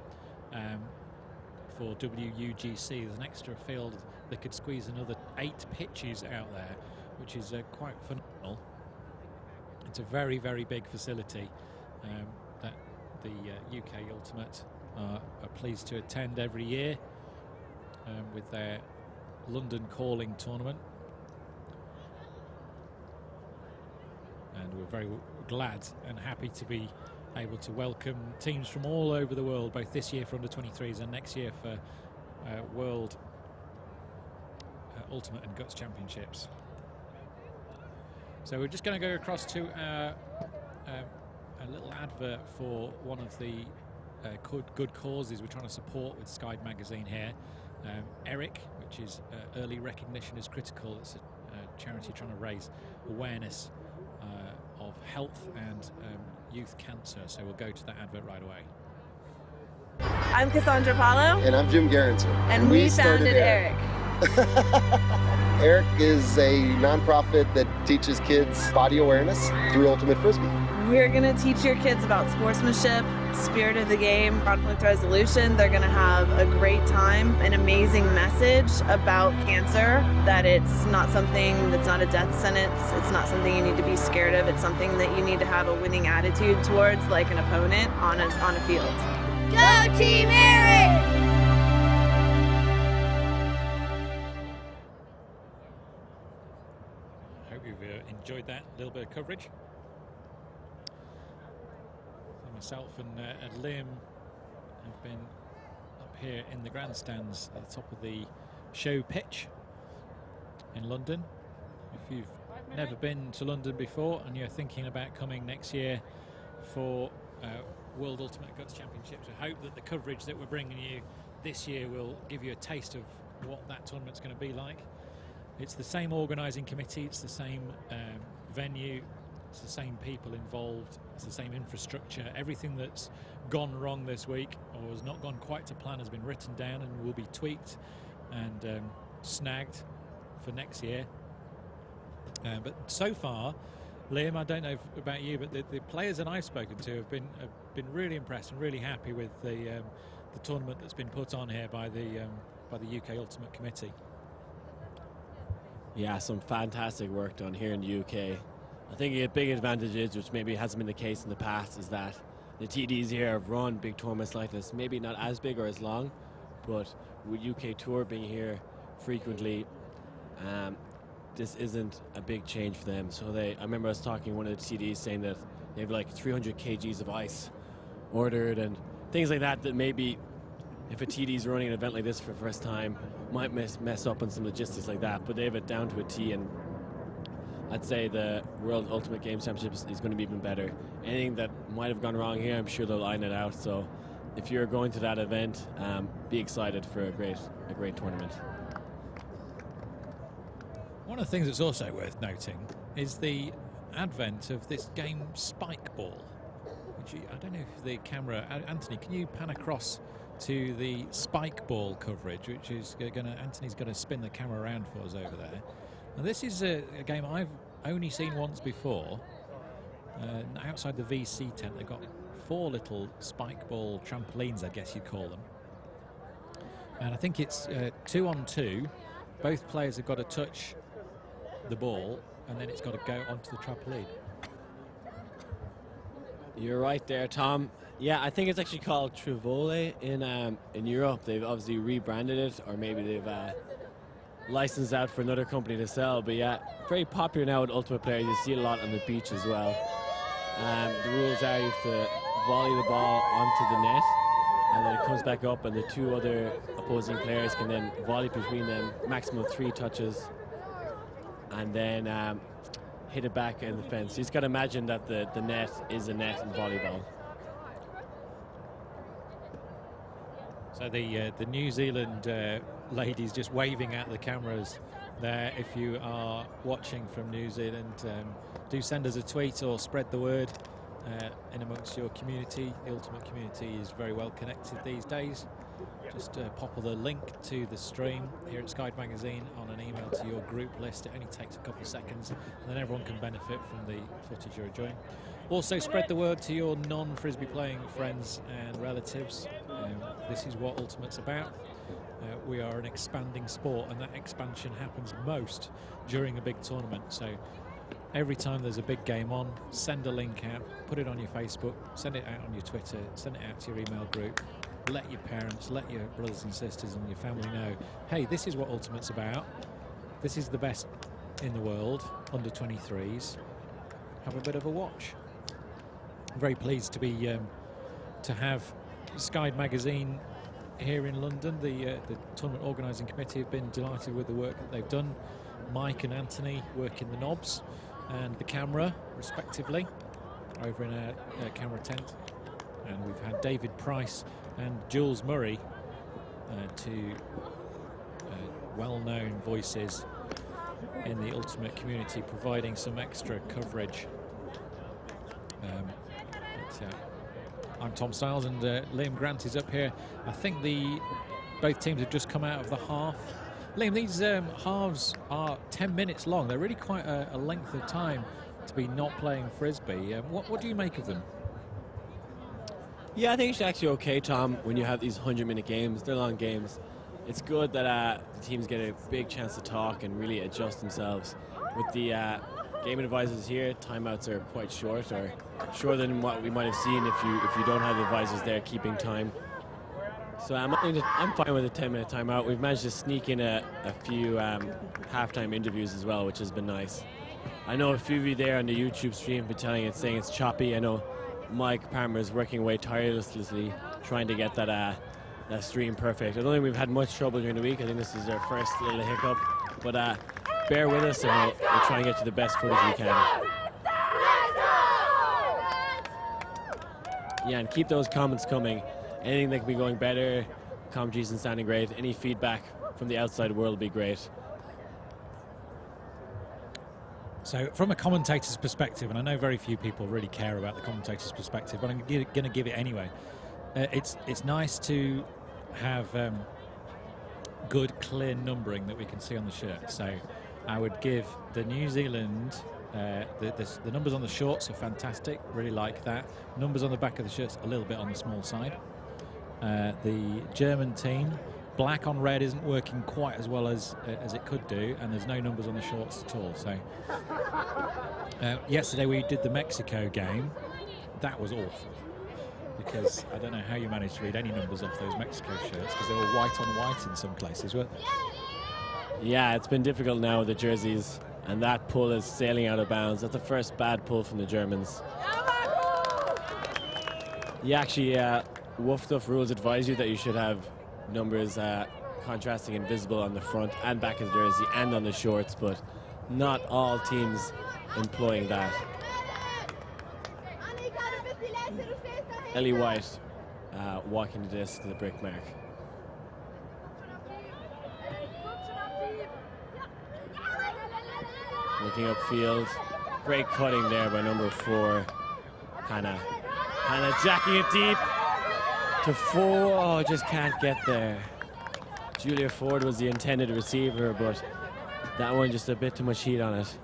for WUGC. There's an extra field that could squeeze another 8 pitches out there, which is quite phenomenal. It's a very, very big facility that the UK Ultimate are pleased to attend every year with their London Calling tournament. And we're very glad and happy to be able to welcome teams from all over the world, both this year for under-23s and next year for World Ultimate and Guts Championships. So we're just going to go across to a little advert for one of the good causes we're trying to support with Sky Magazine here. ERIC, which is Early Recognition is Critical. It's a charity trying to raise awareness of health and youth cancer. So we'll go to that advert right away. I'm Cassandra Paulo. And I'm Jim Garrison. And we founded ERIC. ERIC is a nonprofit that teaches kids body awareness through Ultimate Frisbee. We're going to teach your kids about sportsmanship, spirit of the game, conflict resolution. They're going to have a great time, an amazing message about cancer, that it's not something that's not a death sentence. It's not something you need to be scared of. It's something that you need to have a winning attitude towards, like an opponent on a field. Go Team ERIC! Hope you've enjoyed that little bit of coverage. Myself and Liam have been up here in the grandstands at the top of the show pitch in London. If you've never been to London before and you're thinking about coming next year for World Ultimate Guts Championships, I hope that the coverage that we're bringing you this year will give you a taste of what that tournament's going to be like. It's the same organising committee, it's the same venue, it's the same people involved, it's the same infrastructure. Everything that's gone wrong this week or has not gone quite to plan has been written down and will be tweaked and snagged for next year. But so far, Liam, I don't know about you, but the players that I've spoken to have been really impressed and really happy with the tournament that's been put on here by the UK Ultimate Committee. Yeah, some fantastic work done here in the UK. I think a big advantage is, which maybe hasn't been the case in the past, is that the TDs here have run big tournaments like this, maybe not as big or as long, but with UK Tour being here frequently, this isn't a big change for them. So I remember I was talking to one of the TDs saying that they have like 300 kgs of ice ordered and things like that, that maybe if a TD is running an event like this for the first time, might mess up on some logistics like that, but they have it down to a T, and I'd say the World Ultimate Games Championships is going to be even better. Anything that might have gone wrong here, I'm sure they'll line it out. So if you're going to that event, be excited for a great tournament. One of the things that's also worth noting is the advent of this game Spike Ball, which I don't know if the camera, Anthony, can you pan across to the Spike Ball coverage, which is Anthony's going to spin the camera around for us over there. Now this is a game I've only seen once before. Outside the VC tent, they've got 4 little spike ball trampolines, I guess you'd call them. And I think it's 2-on-2. Both players have got to touch the ball, and then it's got to go onto the trampoline. You're right there, Tom. Yeah, I think it's actually called Trivole in Europe. They've obviously rebranded it, or maybe they've licensed out for another company to sell. But yeah, very popular now with Ultimate players. You see it a lot on the beach as well. The rules are you have to volley the ball onto the net, and then it comes back up, and the 2 other opposing players can then volley between them, maximum of 3 touches, and then hit it back in the fence. You just got to imagine that the net is a net in volleyball. So the New Zealand ladies just waving at the cameras there. If you are watching from New Zealand, do send us a tweet or spread the word in amongst your community. The Ultimate community is very well connected these days. Just pop the link to the stream here at Sky Magazine on an email to your group list. It only takes a couple of seconds, and then everyone can benefit from the footage you're enjoying. Also, spread the word to your non-Frisbee playing friends and relatives. This is what Ultimate's about. We are an expanding sport, and that expansion happens most during a big tournament. So every time there's a big game on, send a link out, put it on your Facebook, send it out on your Twitter, send it out to your email group. Let your parents, let your brothers and sisters and your family know, hey, this is what Ultimate's about. This is the best in the world, under 23s. Have a bit of a watch. I'm very pleased to be to have Sky Magazine here in London. The tournament organising committee have been delighted with the work that they've done. Mike and Anthony work in the knobs and the camera, respectively, over in a camera tent. And we've had David Price and Jules Murray, two well-known voices in the Ultimate community, providing some extra coverage. I'm Tom Stiles, and Liam Grant is up here. I think both teams have just come out of the half. Liam, these halves are 10 minutes long. They're really quite a length of time to be not playing Frisbee. What do you make of them? Yeah, I think it's actually okay, Tom, when you have these 100-minute games. They're long games. It's good that the teams get a big chance to talk and really adjust themselves. With the game advisors here, timeouts are quite short, or shorter than what we might have seen if you don't have the advisors there keeping time. So I'm fine with a 10-minute timeout. We've managed to sneak in a few halftime interviews as well, which has been nice. I know a few of you there on the YouTube stream have been saying it's choppy. I know Mike Palmer is working away tirelessly trying to get that stream perfect. I don't think we've had much trouble during the week. I think this is our first little hiccup, but bear with us and we'll try and get you the best footage we can. Yeah, and keep those comments coming. Anything that can be going better, commentary isn't sounding great, any feedback from the outside world would be great. So from a commentator's perspective, and I know very few people really care about the commentator's perspective, but I'm going to give it anyway. It's nice to have good, clear numbering that we can see on the shirt. So I would give the New Zealand, the numbers on the shorts are fantastic, really like that. Numbers on the back of the shirts a little bit on the small side. The German team, black on red isn't working quite as well as it could do, and there's no numbers on the shorts at all. So yesterday we did the Mexico game. That was awful, because I don't know how you managed to read any numbers off those Mexico shirts, because they were white on white in some places, weren't they? Yeah, it's been difficult now with the jerseys, and that pull is sailing out of bounds. That's the first bad pull from the Germans. Yeah, actually, Woofduff rules advise you that you should have numbers contrasting and visible on the front and back of the jersey and on the shorts, but not all teams employing that. Ellie White walking the disc to the brick mark. Looking upfield. Great cutting there by number 4, Hannah. Hannah jacking it deep to 4. Oh, just can't get there. Julia Ford was the intended receiver, but that one just a bit too much heat on it.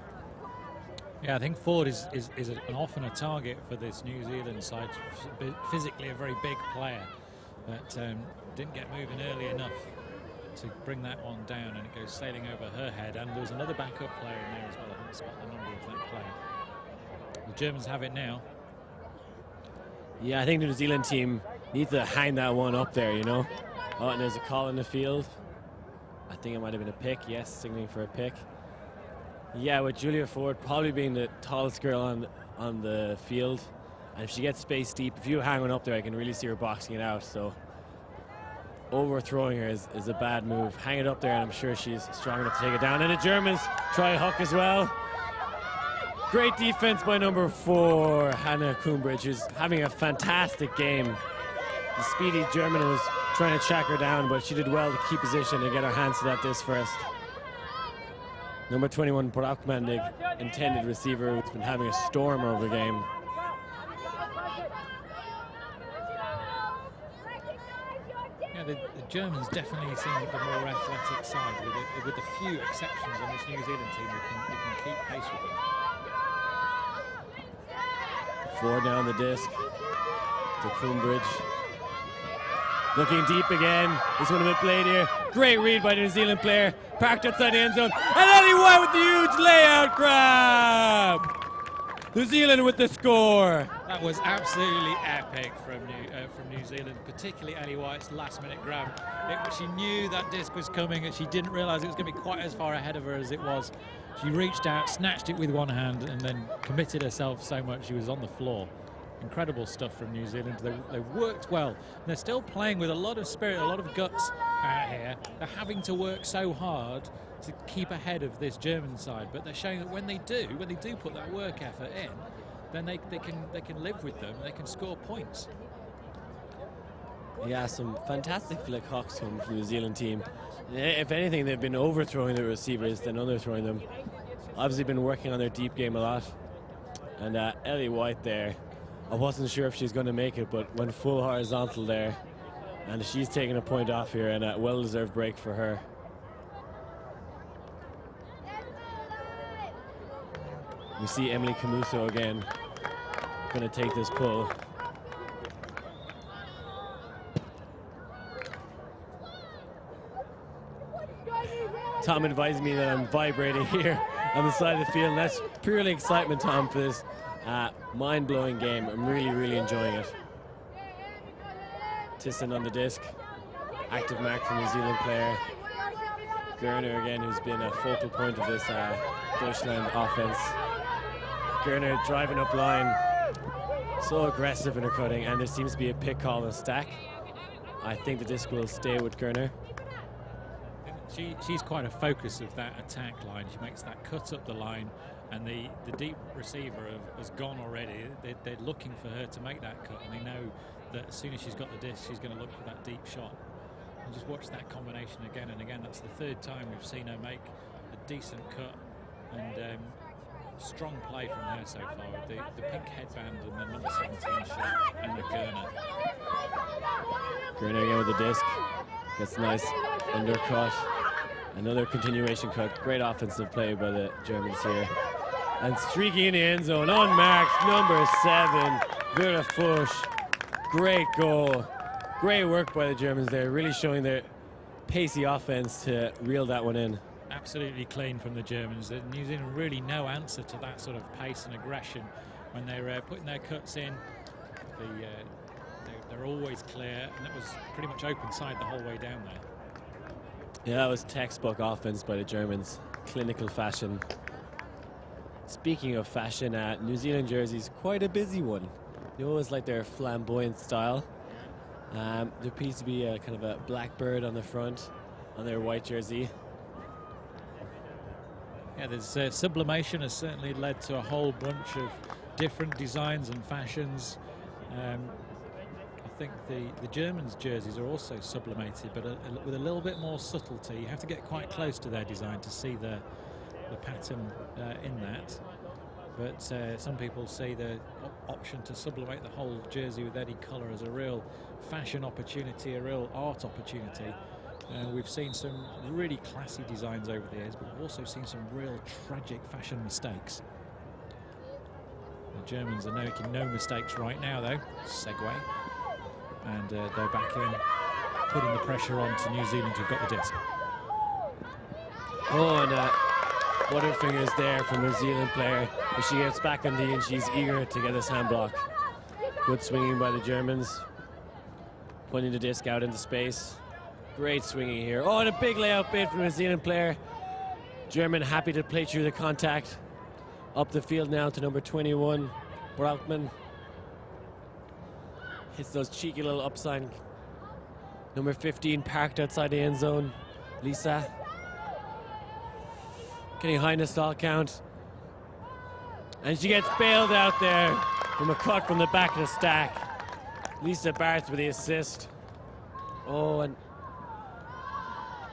Yeah, I think Ford is often a target for this New Zealand side. Physically a very big player, but didn't get moving early enough to bring that one down, and it goes sailing over her head. And there's another backup player in there as well. I haven't spotted the number of that player. The Germans have it now. Yeah, I think the New Zealand team needs to hang that one up there, you know. Oh, and there's a call in the field. I think it might have been a pick. Yes, signaling for a pick. Yeah, with Julia Ford probably being the tallest girl on the field, and if she gets space deep, if you hang one up there, I can really see her boxing it out. So overthrowing her is a bad move. Hang it up there, and I'm sure she's strong enough to take it down. And the Germans try a hook as well. Great defense by number 4, Hannah Coombridge, who's having a fantastic game. The speedy German was trying to track her down, but she did well to keep position and get her hands to that disc first. Number 21, Brockman, the intended receiver, who's been having a storm over the game. Yeah, the Germans definitely seem the more athletic side, with a few exceptions on this New Zealand team who can keep pace with them. 4 down the disc to Coombridge. Looking deep again. This one a bit played here. Great read by the New Zealand player. Parked outside the end zone. And Ellie White with the huge layout grab. New Zealand with the score. That was absolutely epic from New Zealand, particularly Ellie White's last-minute grab. She knew that disc was coming, and she didn't realise it was going to be quite as far ahead of her as it was. She reached out, snatched it with one hand, and then committed herself so much she was on the floor. Incredible stuff from New Zealand. They worked well. And they're still playing with a lot of spirit, a lot of guts out here. They're having to work so hard to keep ahead of this German side, but they're showing that when they do put that work effort in, then they can live with them. They can score points. Yeah, some fantastic flick hawks come from the New Zealand team. If anything, they've been overthrowing their receivers than underthrowing them. Obviously been working on their deep game a lot. And Ellie White there, I wasn't sure if she's going to make it, but went full horizontal there. And she's taking a point off here, and a well-deserved break for her. We see Emily Camuso again, going to take this pull. Tom advised me that I'm vibrating here on the side of the field, and that's purely excitement, Tom, for this mind-blowing game. I'm really, really enjoying it. Tisson on the disc. Active mark from New Zealand player. Gerner again, who's been a focal point of this Deutschland offense. Gerner driving up line. So aggressive in her cutting, and there seems to be a pick call and a stack. I think the disc will stay with Gerner. She's quite a focus of that attack line. She makes that cut up the line, and the deep receiver has gone already. They're looking for her to make that cut, and they know that as soon as she's got the disc, she's going to look for that deep shot. And just watch that combination again and again. That's the third time we've seen her make a decent cut, and strong play from her so far. The pink headband and the number 17 shot, and the Gerner. Gerner again with the disc. Gets a nice undercut. Another continuation cut. Great offensive play by the Germans here. And streaking in the end zone, unmarked, number 7, Vera Fusch. Great goal. Great work by the Germans there, really showing their pacey offense to reel that one in. Absolutely clean from the Germans. New Zealand really no answer to that sort of pace and aggression when they're putting their cuts in. They're always clear, and that was pretty much open side the whole way down there. Yeah, that was textbook offense by the Germans. Clinical fashion. Speaking of fashion, New Zealand jerseys, quite a busy one. They always like their flamboyant style. There appears to be a kind of a black bird on the front on their white jersey. Yeah, there's sublimation has certainly led to a whole bunch of different designs and fashions. I think the Germans' jerseys are also sublimated, but with a little bit more subtlety. You have to get quite close to their design to see the pattern in that. But some people see the option to sublimate the whole jersey with any colour as a real fashion opportunity, a real art opportunity. We've seen some really classy designs over the years, but we've also seen some real tragic fashion mistakes. The Germans are making no mistakes right now, though. Segue. And they're back in, putting the pressure on to New Zealand, who've got the disc. Oh, and Butterfingers there from New Zealand player. But she gets back on D, and she's eager to get this hand block. Good swinging by the Germans. Putting the disc out into space. Great swinging here. Oh, and a big layout bid from a New Zealand player. German happy to play through the contact. Up the field now to number 21, Brautmann. Hits those cheeky little upside. Number 15 parked outside the end zone, Lisa. Getting high in the stall count. And she gets bailed out there from a cut from the back of the stack. Lisa Barth with the assist. Oh, and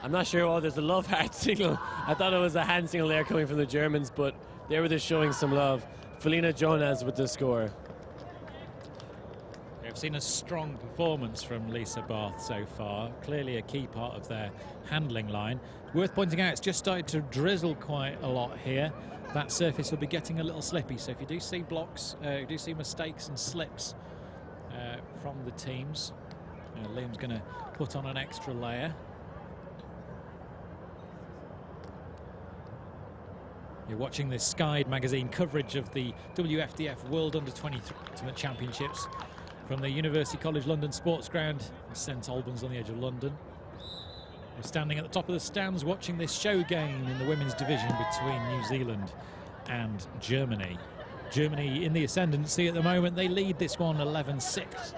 I'm not sure. Oh, there's a love heart signal. I thought it was a hand signal there coming from the Germans, but they were just showing some love. Felina Jonas with the score. We've seen a strong performance from Lisa Barth so far. Clearly a key part of their handling line. Worth pointing out, it's just started to drizzle quite a lot here. That surface will be getting a little slippy, so if you do see blocks, you do see mistakes and slips from the teams, Liam's going to put on an extra layer. You're watching this Sky magazine coverage of the WFDF World Under-23 Ultimate Championships from the University College London Sports Ground in St Albans on the edge of London. We're standing at the top of the stands watching this show game in the women's division between New Zealand and Germany. Germany in the ascendancy at the moment. They lead this one 11-6.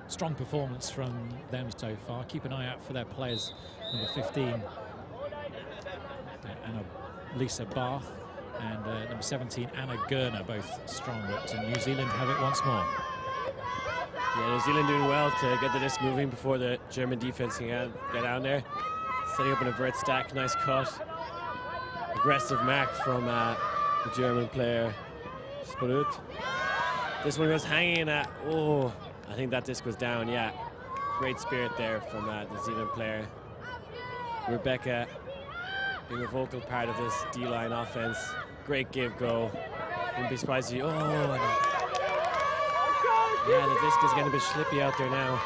Strong performance from them so far. Keep an eye out for their players. Number 15, Lisa Barth, and number 17, Anna Gerner, both strong, but New Zealand have it once more. Yeah, New Zealand doing well to get the disc moving before the German defense can get down there. Setting up an avert stack, nice cut. Aggressive mark from the German player, Spurut. This one was hanging at, oh, I think that disc was down, yeah. Great spirit there from the New Zealand player. Rebecca being a vocal part of this D-line offense. Great give go. Wouldn't be surprised if you, yeah, the disc is getting a bit slippy out there now.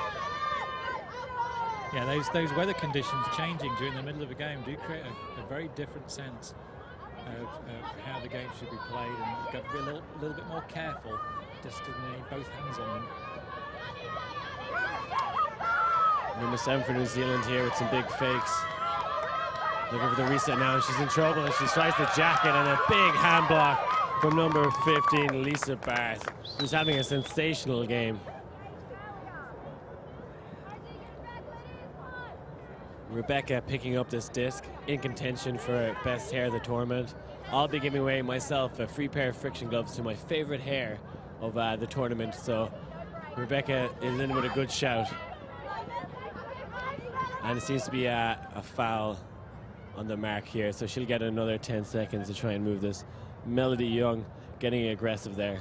Yeah, those weather conditions changing during the middle of a game do create a very different sense of how the game should be played, and you've got to be a little bit more careful just to need both hands on them. Number 7 for New Zealand here with some big fakes. Looking for the reset now, and she's in trouble, and she strikes the jacket, and a big hand block from number 15, Lisa Barth, who's having a sensational game. Rebecca picking up this disc in contention for best hair of the tournament. I'll be giving away myself a free pair of friction gloves to my favorite hair of the tournament, so Rebecca is in with a good shout. And it seems to be a foul on the mark here, so she'll get another 10 seconds to try and move this. Melody Young getting aggressive there.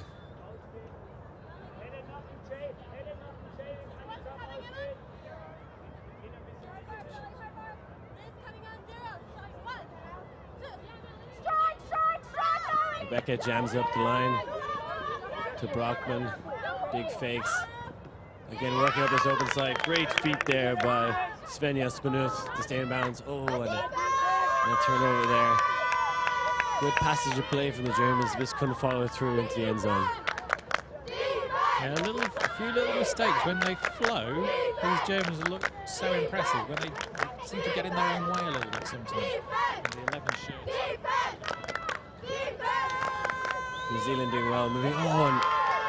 Rebecca jams up the line to Brockman. Big fakes. Again, working up this open side. Great feet there by Svenja Spanuth to stay in bounds. Oh, and a turnover there. Good passage of play from the Germans. Just couldn't follow through into the end zone. Yeah, a few little mistakes. When they flow, these Germans look so impressive. When they seem to get in their own way a little bit sometimes. The 11 shirts. New Zealand doing well, moving on.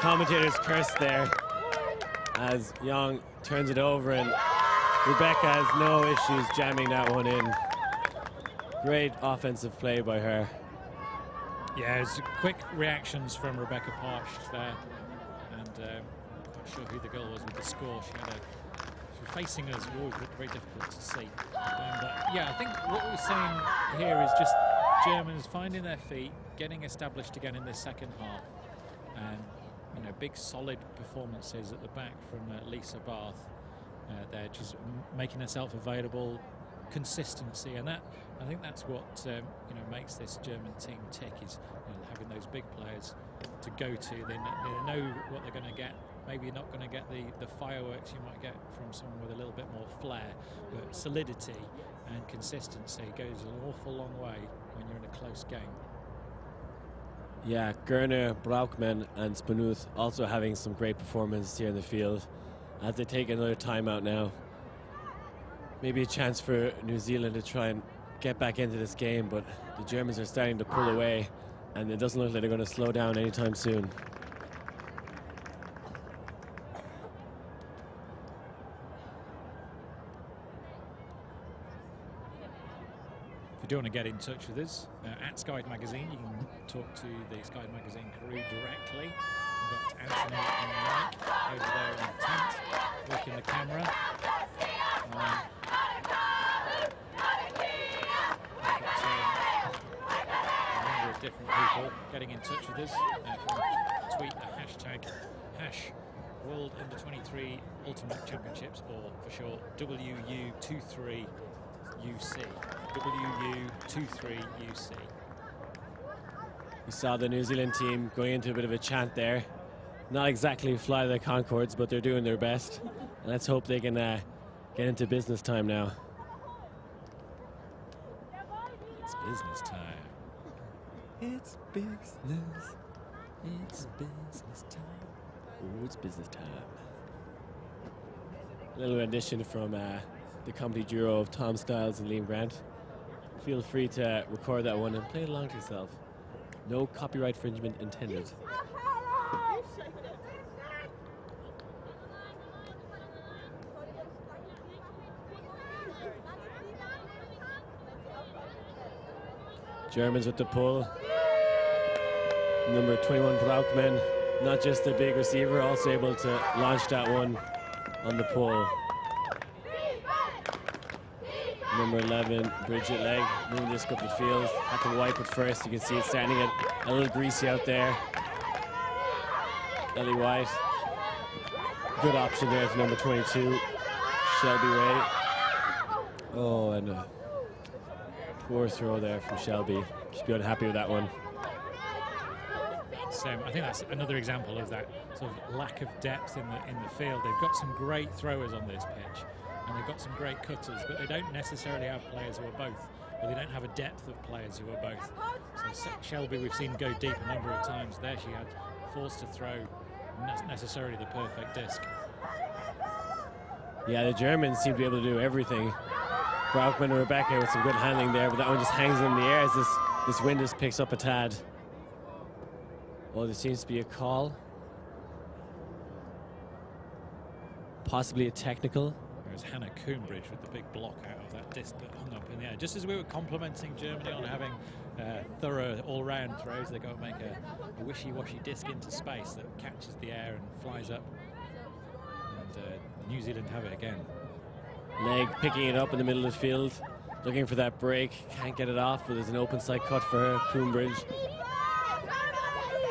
Commentators curse there as Young turns it over, and Rebecca has no issues jamming that one in. Great offensive play by her. Yeah, it's quick reactions from Rebecca Parsh there, and I'm not sure who the girl was with the score. She was facing us, always very difficult to see. Yeah, I think what we're seeing here is just Germans finding their feet, getting established again in this second half, and big solid performances at the back from Lisa Barth. There, just making herself available, consistency, and that I think that's what makes this German team tick, is having those big players to go to. They know what they're going to get. Maybe you're not going to get the fireworks you might get from someone with a little bit more flair, but solidity and consistency goes an awful long way when you're in a close game. Yeah, Gerner, Braukmann and Spanuth also having some great performances here in the field. As they take another timeout now, maybe a chance for New Zealand to try and get back into this game, but the Germans are starting to pull away, and it doesn't look like they're going to slow down anytime soon. If you do want to get in touch with us at Sky Magazine, you can talk to the Sky Magazine crew directly. We've got Anthony and Mike over there in the tent, working the camera. line. A number of different people getting in touch with us. Tweet the hashtag World Under-23 Ultimate Championships, or for short WU23 UC. WU23 UC. We saw the New Zealand team going into a bit of a chant there. Not exactly fly the Concords, but they're doing their best. And let's hope they can get into business time now. It's business time. It's business. It's business time. Oh, it's business time. A little rendition from the comedy duo of Tom Styles and Liam Grant. Feel free to record that one and play it along to yourself. No copyright infringement intended. Germans with the pull. Number 21 Braukmann, not just a big receiver, also able to launch that one on the pull. Number 11, Bridget Legg, moving this up the field. Had to wipe it first. You can see it starting to get a little greasy out there. Ellie White, good option there for number 22, Shelby Ray. Oh, and a poor throw there from Shelby. She'll be unhappy with that one. So I think that's another example of that sort of lack of depth in the field. They've got some great throwers on this pitch, and they've got some great cutters, but they don't necessarily have players who are both, or they don't have a depth of players who are both. So Shelby, we've seen go deep a number of times. There she had forced to throw not necessarily the perfect disc. Yeah, the Germans seem to be able to do everything. Braukmann and Rebecca with some good handling there, but that one just hangs in the air as this wind just picks up a tad. Well, there seems to be a call. Possibly a technical. There's Hannah Coombridge with the big block out of that disc that hung up in the air. Just as we were complimenting Germany on having thorough all-round throws, they go and make a wishy-washy disc into space that catches the air and flies up. And New Zealand have it again. Legg picking it up in the middle of the field, looking for that break. Can't get it off, but there's an open side cut for her. Coombridge,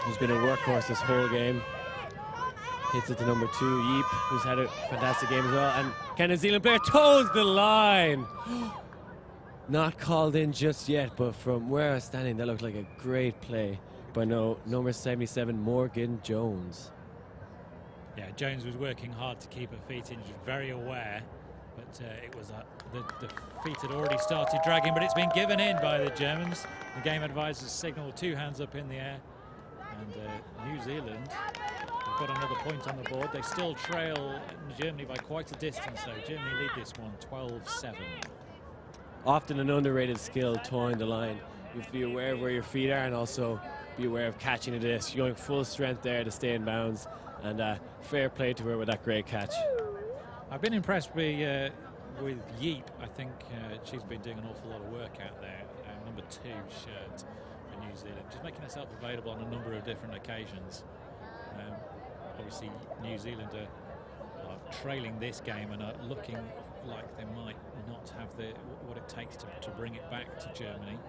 who's been a workhorse this whole game. Hits it to number 2, Yeep, who's had a fantastic game as well. And can New Zealand player toes the line? Not called in just yet, but from where I was standing, that looked like a great play by number 77, Morgan Jones. Yeah, Jones was working hard to keep her feet in. She was very aware, but it was the feet had already started dragging, but it's been given in by the Germans. The game advisors signal 2 hands up in the air, and New Zealand have got another point on the board. They still trail Germany by quite a distance, though. Germany lead this one 12-7. Often an underrated skill, towing the line. You have to be aware of where your feet are and also be aware of catching the disc. You're going full strength there to stay in bounds, and fair play to her with that great catch. I've been impressed with Yeep. I think she's been doing an awful lot of work out there. Number 2 shirt for New Zealand, just making herself available on a number of different occasions. Obviously, New Zealand are trailing this game and are looking like they might not have what it takes to bring it back to Germany.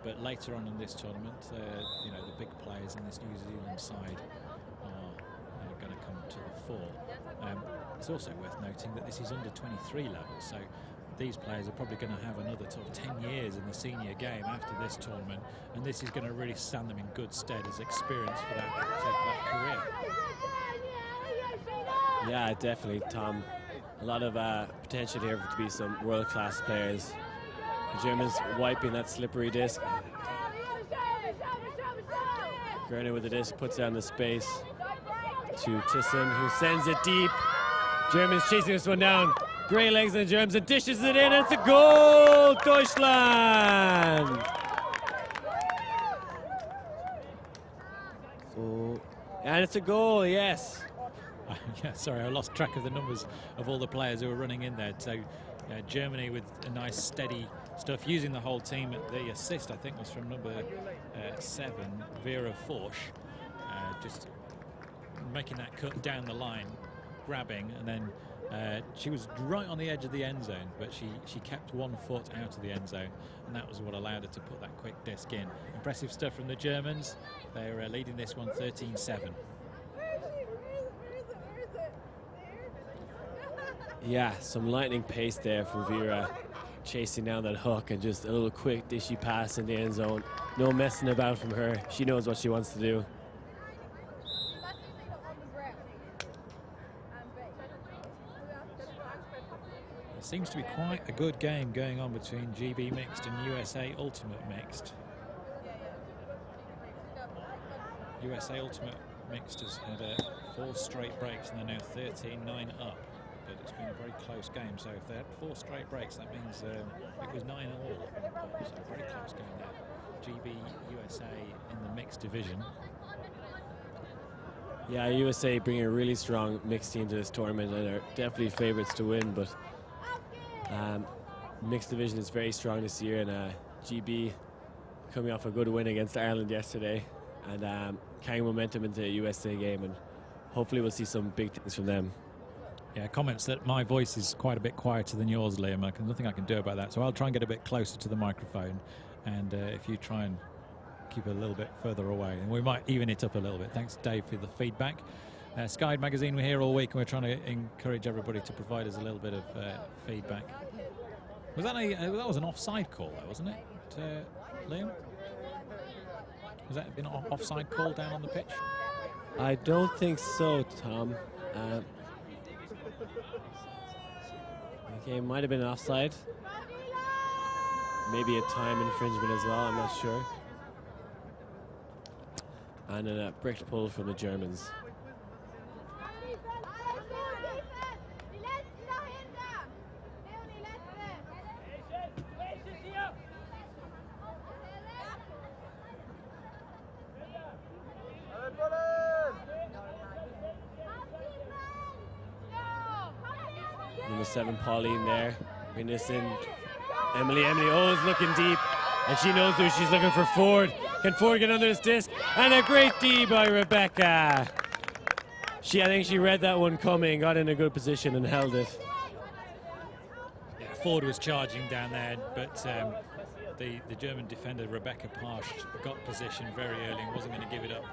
But later on in this tournament, you know, the big players in this New Zealand side are going to come to the fore. It's also worth noting that this is under 23 level, so these players are probably going to have another sort of 10 years in the senior game after this tournament, and this is going to really stand them in good stead as experience for that career. Yeah, definitely, Tom. A lot of potential here to be some world-class players. The Germans wiping that slippery disc. Gerner with the disc puts it on the space to Thyssen, who sends it deep. Germans chasing this one down. Great legs on the Germans, and dishes it in, and it's a goal, Deutschland! Oh, and it's a goal, yes. Yeah, sorry, I lost track of the numbers of all the players who were running in there. So Germany with a nice steady stuff, using the whole team. The assist, I think, was from number 7, Vera Forsch, just making that cut down the line, grabbing, and then She was right on the edge of the end zone, but she kept 1 foot out of the end zone, and that was what allowed her to put that quick disc in. Impressive stuff from the Germans. They're leading this one 13-7. Yeah, some lightning pace there from Vera, chasing down that hook and just a little quick dishy pass in the end zone. No messing about from her. She knows what she wants to do. It seems to be quite a good game going on between GB Mixed and USA Ultimate Mixed. USA Ultimate Mixed has had 4 straight breaks and they're now 13-9 up. But it's been a very close game, so if they had 4 straight breaks, that means it was 9-all. So a very close game there. GB USA in the mixed division. Yeah, USA bringing a really strong mixed team to this tournament, and are definitely favourites to win. But mixed division is very strong this year, and GB coming off a good win against Ireland yesterday, and carrying momentum into the USA game, and hopefully we'll see some big things from them. Yeah, comments that my voice is quite a bit quieter than yours, Liam. There's nothing I can do about that. So I'll try and get a bit closer to the microphone. And if you try and keep it a little bit further away, and we might even it up a little bit. Thanks, Dave, for the feedback. Sky Magazine, we're here all week, and we're trying to encourage everybody to provide us a little bit of feedback. Was that that was an offside call, though, wasn't it, Liam? Was that been an offside call down on the pitch? I don't think so, Tom. Okay, it might have been offside. Maybe a time infringement as well, I'm not sure. And then a bricked pull from the Germans. Number 7, Pauline there. Bring this in. Emily is looking deep, and she knows who she's looking for. Ford. Can Ford get under this disc? And a great D by Rebecca. I think she read that one coming, got in a good position and held it. Yeah, Ford was charging down there, but the German defender Rebecca Parsch got position very early and wasn't going to give it up.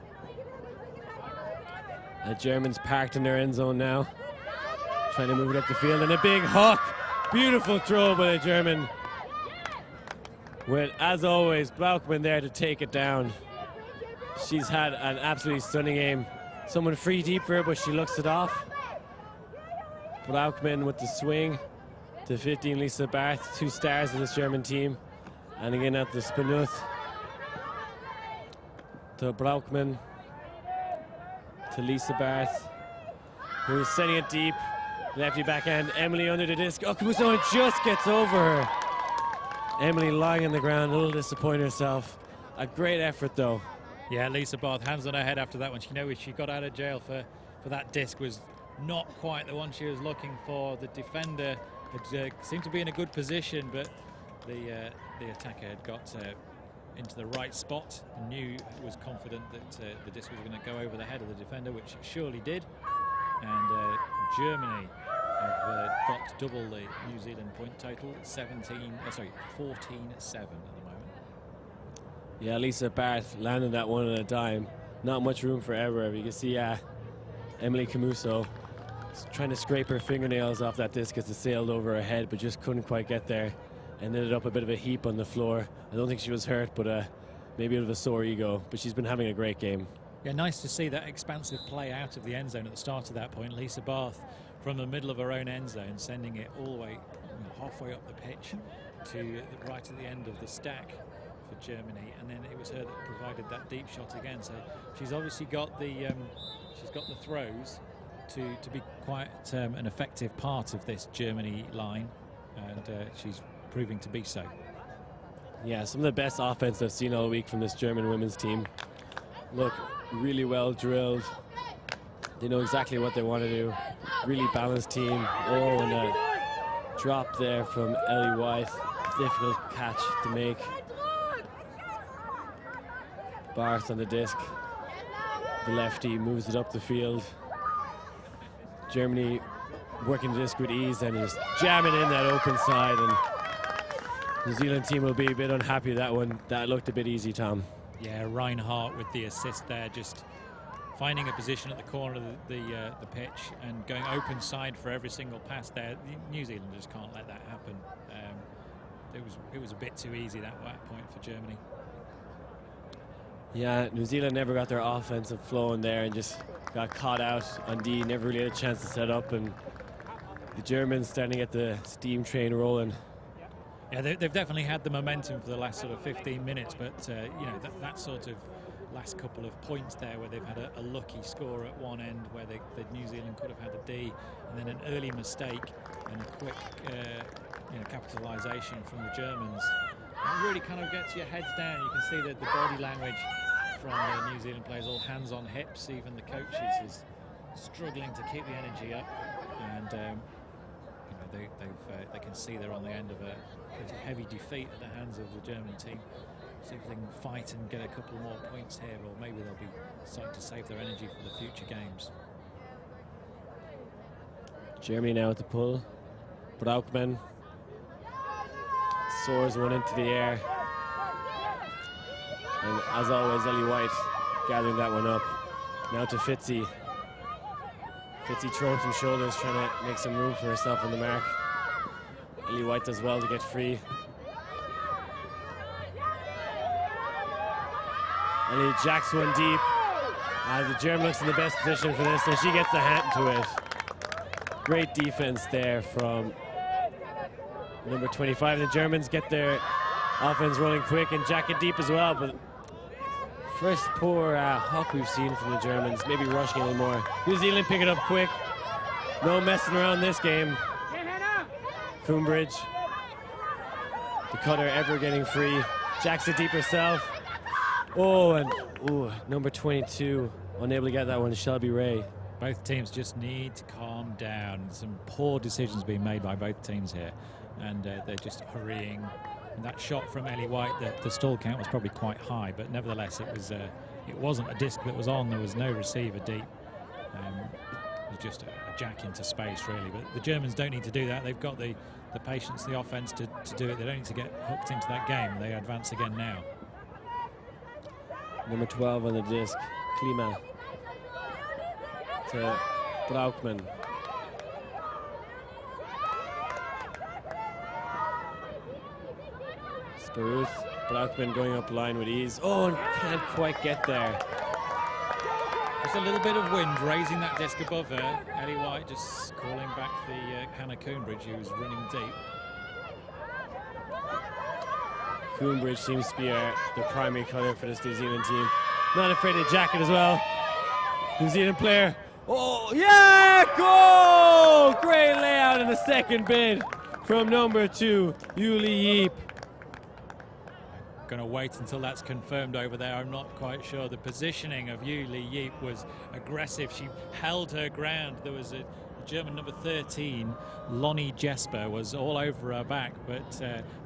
The Germans parked in their end zone now, trying to move it up the field, and a big hook. Beautiful throw by the German. With, as always, Blaukman there to take it down. She's had an absolutely stunning game. Someone free deep for her, but she looks it off. Blaukman with the swing to 15, Lisa Barth, 2 stars in this German team. And again at the Spinuth to Blaukman to Lisa Barth, who's sending it deep. Lefty backhand, Emily under the disc. Oh, Camuso just gets over her. Emily lying on the ground, a little disappointed herself. A great effort, though. Yeah, Lisa Barth, hands on her head after that one. She knows she got out of jail for that disc was not quite the one she was looking for. The defender had, seemed to be in a good position, but the attacker had got into the right spot and was confident that the disc was going to go over the head of the defender, which it surely did. And Germany have got double the New Zealand point total, 14-7 at the moment. Yeah, Lisa Barth landed that one at a dime. Not much room for error. You can see Emily Camuso trying to scrape her fingernails off that disc as it sailed over her head, but just couldn't quite get there and ended up a bit of a heap on the floor. I don't think she was hurt, but maybe a bit of a sore ego. But she's been having a great game. Yeah, nice to see that expansive play out of the end zone at the start of that point. Lisa Barth from the middle of her own end zone, sending it all the way halfway up the pitch to right at the end of the stack for Germany, and then it was her that provided that deep shot again. So she's obviously got the throws to be quite an effective part of this Germany line, and she's proving to be so. Yeah, some of the best offense I've seen all week from this German women's team. Look, really well drilled. They know exactly what they want to do. Really balanced team. Oh, and a drop there from Ellie White. Difficult catch to make. Barth on the disc. The lefty moves it up the field. Germany working the disc with ease and just jamming in that open side. And New Zealand team will be a bit unhappy with that one. That looked a bit easy, Tom. Yeah, Reinhardt with the assist there, just finding a position at the corner of the pitch and going open side for every single pass there. New Zealand just can't let that happen. It was a bit too easy that point for Germany. Yeah, New Zealand never got their offensive flow in there and just got caught out on D, never really had a chance to set up, and the Germans starting to get the steam train rolling. Yeah, they've definitely had the momentum for the last sort of 15 minutes, but you know, that sort of last couple of points there where they've had a lucky score at one end where the New Zealand could have had a D, and then an early mistake and a quick capitalisation from the Germans. It really kind of gets your heads down. You can see that the body language from the New Zealand players, all hands on hips. Even the coaches is struggling to keep the energy up, and they can see they're on the end of a pretty heavy defeat at the hands of the German team. See if they can fight and get a couple more points here, or maybe they'll be starting to save their energy for the future games. Germany now at the pull. Braukmann soars one into the air. And as always, Ellie White gathering that one up. Now to Fitzy. Fitzy throwing some shoulders, trying to make some room for herself on the mark. Ellie White does well to get free. Ellie jacks one deep. The German looks in the best position for this, and she gets a hand to it. Great defense there from number 25. The Germans get their offense rolling quick and jack it deep as well, but first poor hawk we've seen from the Germans, maybe rushing a little more. New Zealand pick it up quick. No messing around this game. Coombridge, the cutter ever getting free, jacks it deep herself. Oh, and number 22, unable to get that one, Shelby Ray. Both teams just need to calm down. Some poor decisions being made by both teams here, and they're just hurrying. And that shot from Ellie White, the stall count was probably quite high, but nevertheless it wasn't a disc that was on. There was no receiver deep. It was just a jack into space, really. But the Germans don't need to do that. They've got the patience, the offense to do it. They don't need to get hooked into that game. They advance again now. Number 12 on the disc, Klima to Braukmann. Sparuth, Braukmann going up line with ease. Oh, and can't quite get there. Just a little bit of wind raising that disc above her. Ellie White just calling back the Hannah Coombridge, who was running deep. Coombridge seems to be the primary cutter for this New Zealand team. Not afraid to jack it as well. New Zealand player. Oh, yeah, goal! Great layout in the second bid from number 2, Yuli Yeep. Going to wait until that's confirmed over there. I'm not quite sure. The positioning of Yuli Yeep was aggressive. She held her ground. There was a German number 13, Lonnie Jesper, was all over her back, but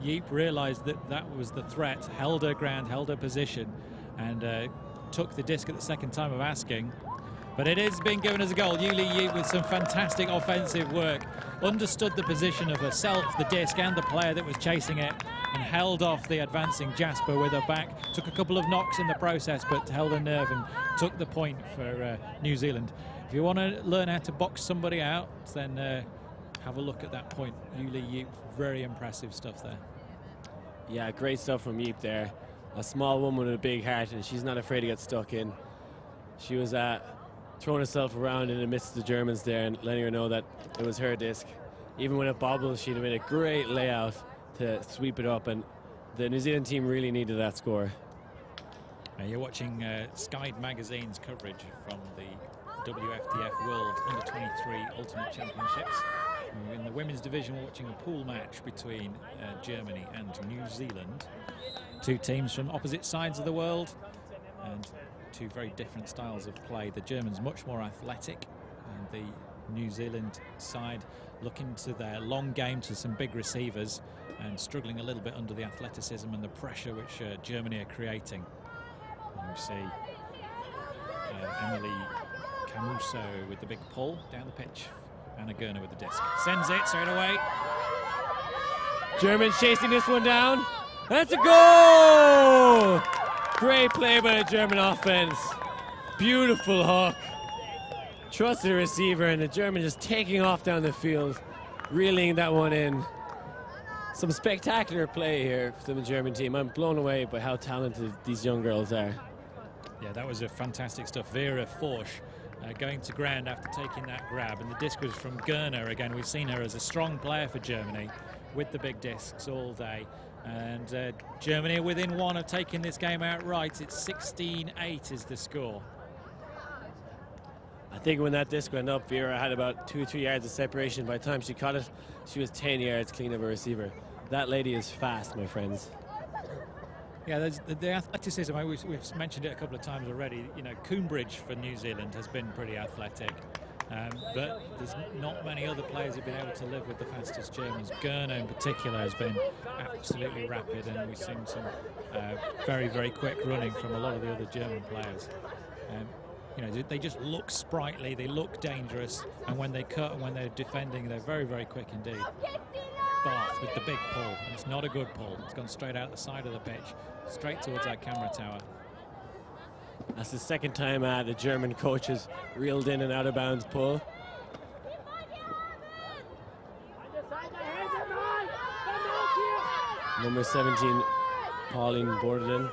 Yeep realised that was the threat, held her ground, held her position, and took the disc at the second time of asking. But it is being given as a goal. Yuli Yeep with some fantastic offensive work, understood the position of herself, the disc, and the player that was chasing it, and held off the advancing Jasper with her back. Took a couple of knocks in the process, but held her nerve and took the point for New Zealand. If you want to learn how to box somebody out, then have a look at that point. Yuli Yeep, very impressive stuff there. Yeah, great stuff from Yeep there. A small woman with a big heart, and she's not afraid to get stuck in. She was throwing herself around in the midst of the Germans there and letting her know that it was her disc. Even when it bobbled, she'd have made a great layout to sweep it up, and the New Zealand team really needed that score. You're watching Sky Magazine's coverage from the WFTF World Under-23 Ultimate Championships. In the women's division, we're watching a pool match between Germany and New Zealand. Two teams from opposite sides of the world and two very different styles of play. The Germans much more athletic, and the New Zealand side looking to their long game, to some big receivers, and struggling a little bit under the athleticism and the pressure which Germany are creating. And we see Emily Camuso with the big pull down the pitch Anna Gerner with the disc. Sends it straight away. Germans chasing this one down. That's a goal! Great play by the German offense. Beautiful hook. Trusted the receiver, and the German just taking off down the field, reeling that one in. Some spectacular play here from the German team. I'm blown away by how talented these young girls are. Yeah, that was a fantastic stuff. Vera Forsch going to ground after taking that grab, and the disc was from Gerner. Again, we've seen her as a strong player for Germany with the big discs all day. And Germany within one of taking this game outright. It's 16-8 is the score. I think when that disc went up, Vera had about 2 or 3 yards of separation. By the time she caught it, she was 10 yards clean of a receiver. That lady is fast, my friends. Yeah, there's the athleticism. We've mentioned it a couple of times already. You know, Coombridge for New Zealand has been pretty athletic, but there's not many other players who've been able to live with the fastest Germans. Gerner in particular has been absolutely rapid, and we've seen some very, very quick running from a lot of the other German players. You know, they just look sprightly, they look dangerous, and when they cut and when they're defending, they're very, very quick indeed. Barth with the big pull, and it's not a good pull. It's gone straight out the side of the pitch, straight towards that camera tower. That's the second time the German coach has reeled in an out-of-bounds pull. Number 17, Pauline Borden,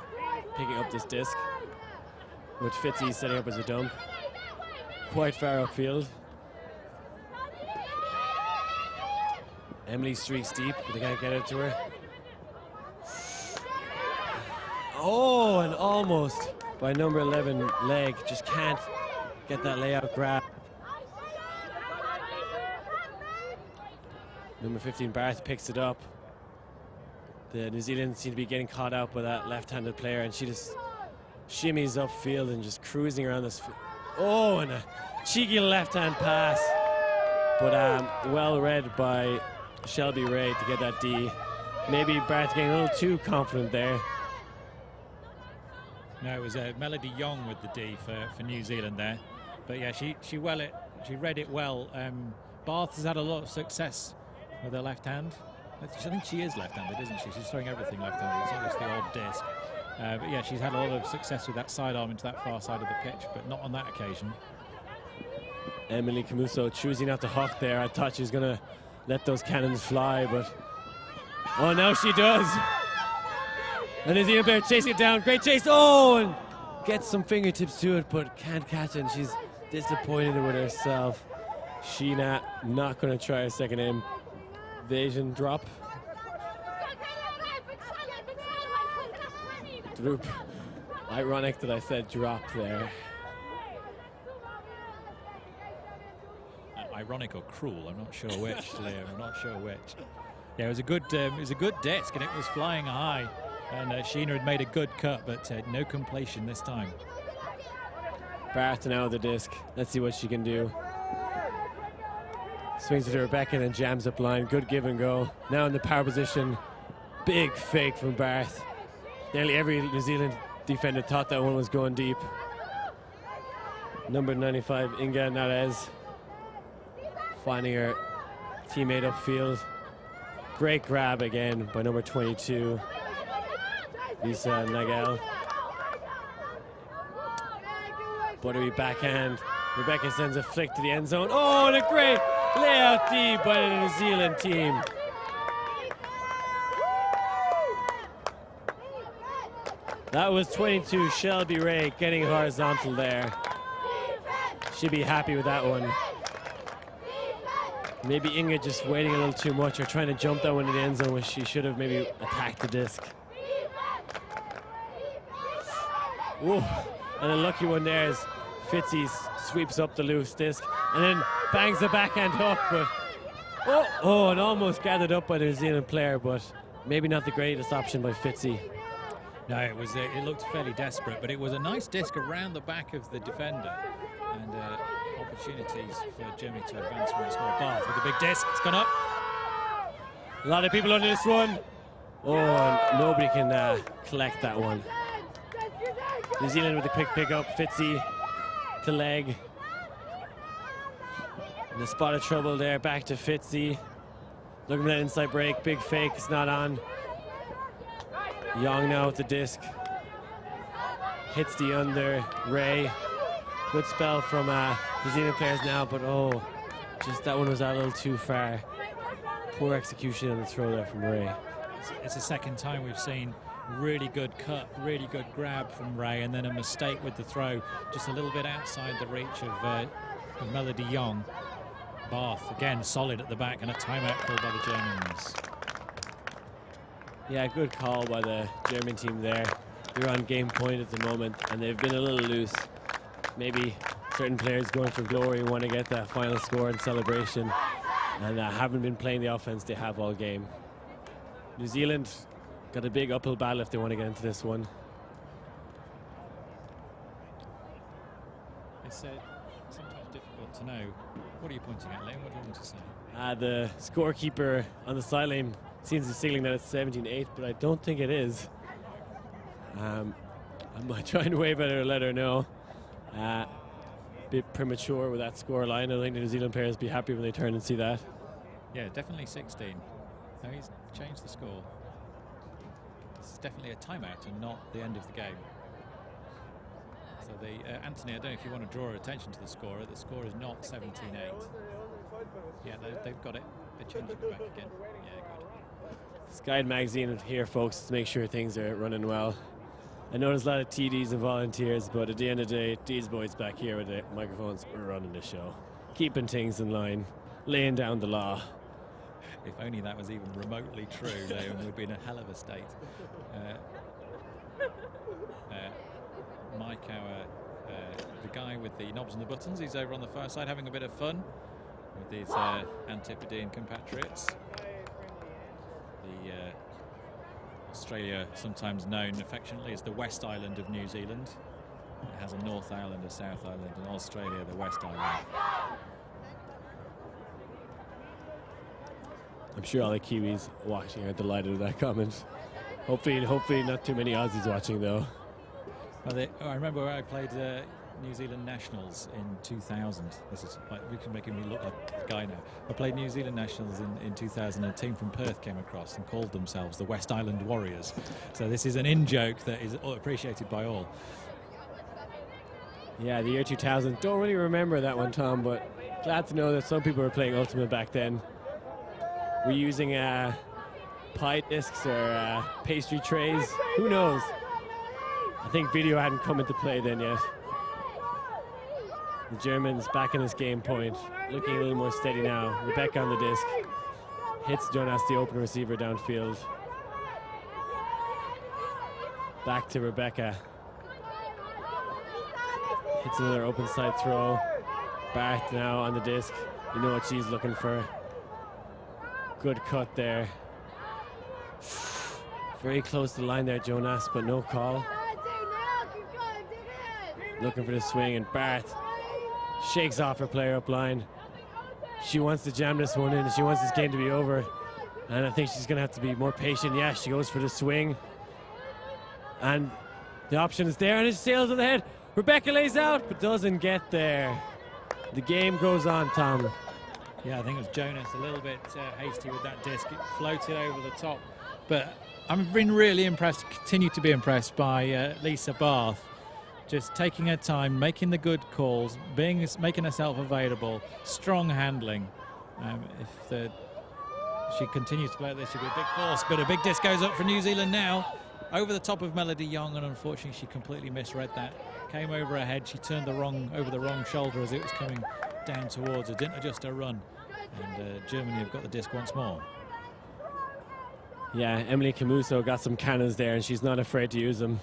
picking up this disc, with Fitzy setting up as a dump. Quite far upfield. Emily streaks deep, but they can't get it to her. Oh, and almost by number 11, Leg. Just can't get that layout grab. Number 15, Barth picks it up. The New Zealand seem to be getting caught out by that left-handed player, and she just shimmies upfield and just cruising around this. Oh, and a cheeky left-hand pass. But well read by Shelby Ray to get that D. Maybe Barth getting a little too confident there. No, it was Melody Young with the D for New Zealand there. But yeah, she read it well. Barth has had a lot of success with her left hand. I think she is left-handed, isn't she? She's throwing everything left-handed. It's not just the odd disc. But yeah, she's had a lot of success with that sidearm into that far side of the pitch, but not on that occasion. Emily Camuso choosing not to huck there. I thought she was going to let those cannons fly, but oh, now she does. And New Zealand player chasing it down. Great chase. Oh, and gets some fingertips to it, but can't catch it. And she's disappointed with herself. Sheena not going to try a second invasion drop. Droop. Ironic that I said drop there. Ironic or cruel, I'm not sure which, Liam. I'm not sure which. Yeah, it was a good disc, and it was flying high. And Sheena had made a good cut, but no completion this time. Barth now the disc. Let's see what she can do. Swings it to Rebecca and then jams up line. Good give and go. Now in the power position. Big fake from Barth. Nearly every New Zealand defender thought that one was going deep. Number 95, Inga Narez, finding her teammate upfield. Great grab again by number 22, Lisa Nagel. Buttery backhand. Rebecca sends a flick to the end zone. Oh, and a great layout D by the New Zealand team. That was 22, Shelby Ray getting horizontal there. She'd be happy with that one. Maybe Inga just waiting a little too much or trying to jump that one to the end zone when she should have maybe attacked the disc. Ooh, and a lucky one there as Fitzy sweeps up the loose disc and then bangs the backhand hook, but oh, and almost gathered up by the New Zealand player, but maybe not the greatest option by Fitzy. No, it looked fairly desperate, but it was a nice disc around the back of the defender, and opportunities for Germany to advance once more. Barth with the big disc, it's gone up. A lot of people under this one. Oh, and nobody can collect that one. New Zealand with a quick pick up, Fitzy to leg. In a spot of trouble there, back to Fitzy. Looking for that inside break, big fake, it's not on. Young now with the disc. Hits the under, Ray. Good spell from New Zealand players now, but oh, just that one was out a little too far. Poor execution on the throw there from Ray. It's the second time we've seen really good cut, really good grab from Ray, and then a mistake with the throw, just a little bit outside the reach of Melody Young. Bath, again, solid at the back, and a timeout called by the Germans. Yeah, good call by the German team there. They're on game point at the moment, and they've been a little loose. Maybe certain players going for glory want to get that final score and celebration, and haven't been playing the offense they have all game. New Zealand got a big uphill battle if they want to get into this one. It's sometimes difficult to know. What are you pointing at, Liam? What do you want to say? The scorekeeper on the sideline seems to be signaling that it's 17-8, but I don't think it is. I'm trying to wave at her to let her know. Bit premature with that score line. I think the New Zealand players be happy when they turn and see that. Yeah, definitely 16. No, he's changed the score. It's definitely a timeout and not the end of the game. So Anthony, I don't know if you want to draw attention to the score is not 17-8. Yeah, they've got it. They're changing it back again. Yeah, good. Sky Magazine here, folks, to make sure things are running well. I know there's a lot of TDs and volunteers, but at the end of the day, these boys back here with the microphones are running the show. Keeping things in line, laying down the law. If only that was even remotely true, Liam, we'd be in a hell of a state. Mike, the guy with the knobs and the buttons, he's over on the far side having a bit of fun with his Antipodean compatriots. Australia, sometimes known affectionately as the West Island of New Zealand. It has a North Island, a South Island, and Australia, the West Island. I'm sure all the Kiwis watching are delighted with that comment. Hopefully not too many Aussies watching, though. Well, I remember where I played New Zealand Nationals in 2000. This is like, we can make me look like a guy now. I played New Zealand Nationals in 2000. A team from Perth came across and called themselves the West Island Warriors. So this is an in-joke that is appreciated by all. Yeah, the year 2000. Don't really remember that one, Tom, but glad to know that some people were playing Ultimate back then. We're using pie discs or pastry trays. Who knows? I think video hadn't come into play then yet. The Germans back in this game point, looking a little more steady now. Rebecca on the disc. Hits Jonas, the open receiver downfield. Back to Rebecca. Hits another open side throw. Barth now on the disc. You know what she's looking for. Good cut there. Very close to the line there, Jonas, but no call. Looking for the swing, and Barth shakes off her player up line. She wants to jam this one in, and she wants this game to be over. And I think she's going to have to be more patient. Yeah, she goes for the swing. And the option is there, and it sails on the head. Rebecca lays out, but doesn't get there. The game goes on, Tom. Yeah, I think it was Jonas a little bit hasty with that disc. It floated over the top. But I've been really impressed, continue to be impressed by Lisa Bath. Just taking her time, making the good calls, making herself available, strong handling. If she continues to play like this, she'll be a big force. But a big disc goes up for New Zealand now. Over the top of Melody Young, and unfortunately she completely misread that. Came over her head, she turned over the wrong shoulder as it was coming down towards her, didn't adjust her run. And Germany have got the disc once more. Yeah, Emily Camuso got some cannons there, and she's not afraid to use them.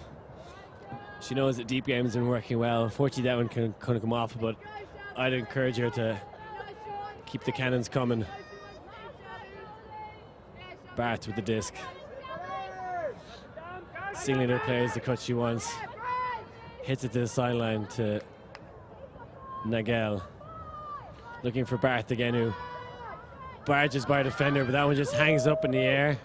She knows that deep game's been working well. Unfortunately, that one couldn't come off, but I'd encourage her to keep the cannons coming. Barth with the disc. Signaling her players the cut she wants. Hits it to the sideline to Nagel. Looking for Barth again, who barges by a defender, but that one just hangs up in the air.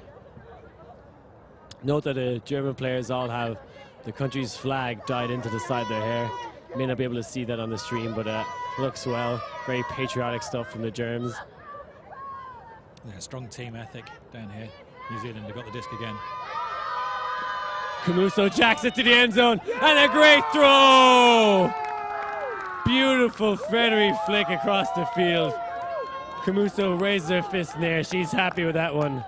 Note that the German players all have the country's flag dyed into the side of their hair. May not be able to see that on the stream, but looks well. Very patriotic stuff from the Germans. Yeah, strong team ethic down here. New Zealand have got the disc again. Camuso jacks it to the end zone, and a great throw! Beautiful feathery flick across the field. Camuso raises her fist in the air. She's happy with that one.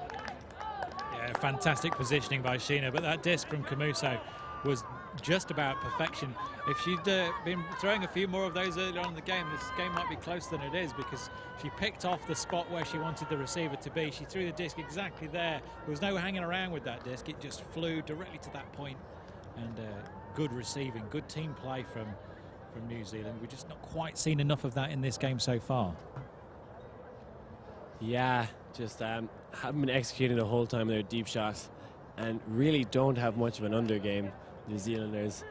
Yeah, fantastic positioning by Sheena, but that disc from Camuso was just about perfection. If she'd been throwing a few more of those earlier on in the game, this game might be closer than it is, because she picked off the spot where she wanted the receiver to be. She threw the disc exactly there. There was no hanging around with that disc. It just flew directly to that point. And good receiving, good team play from New Zealand. We've just not quite seen enough of that in this game so far. Yeah, just haven't been executing the whole time their deep shots, and really don't have much of an under game. New Zealanders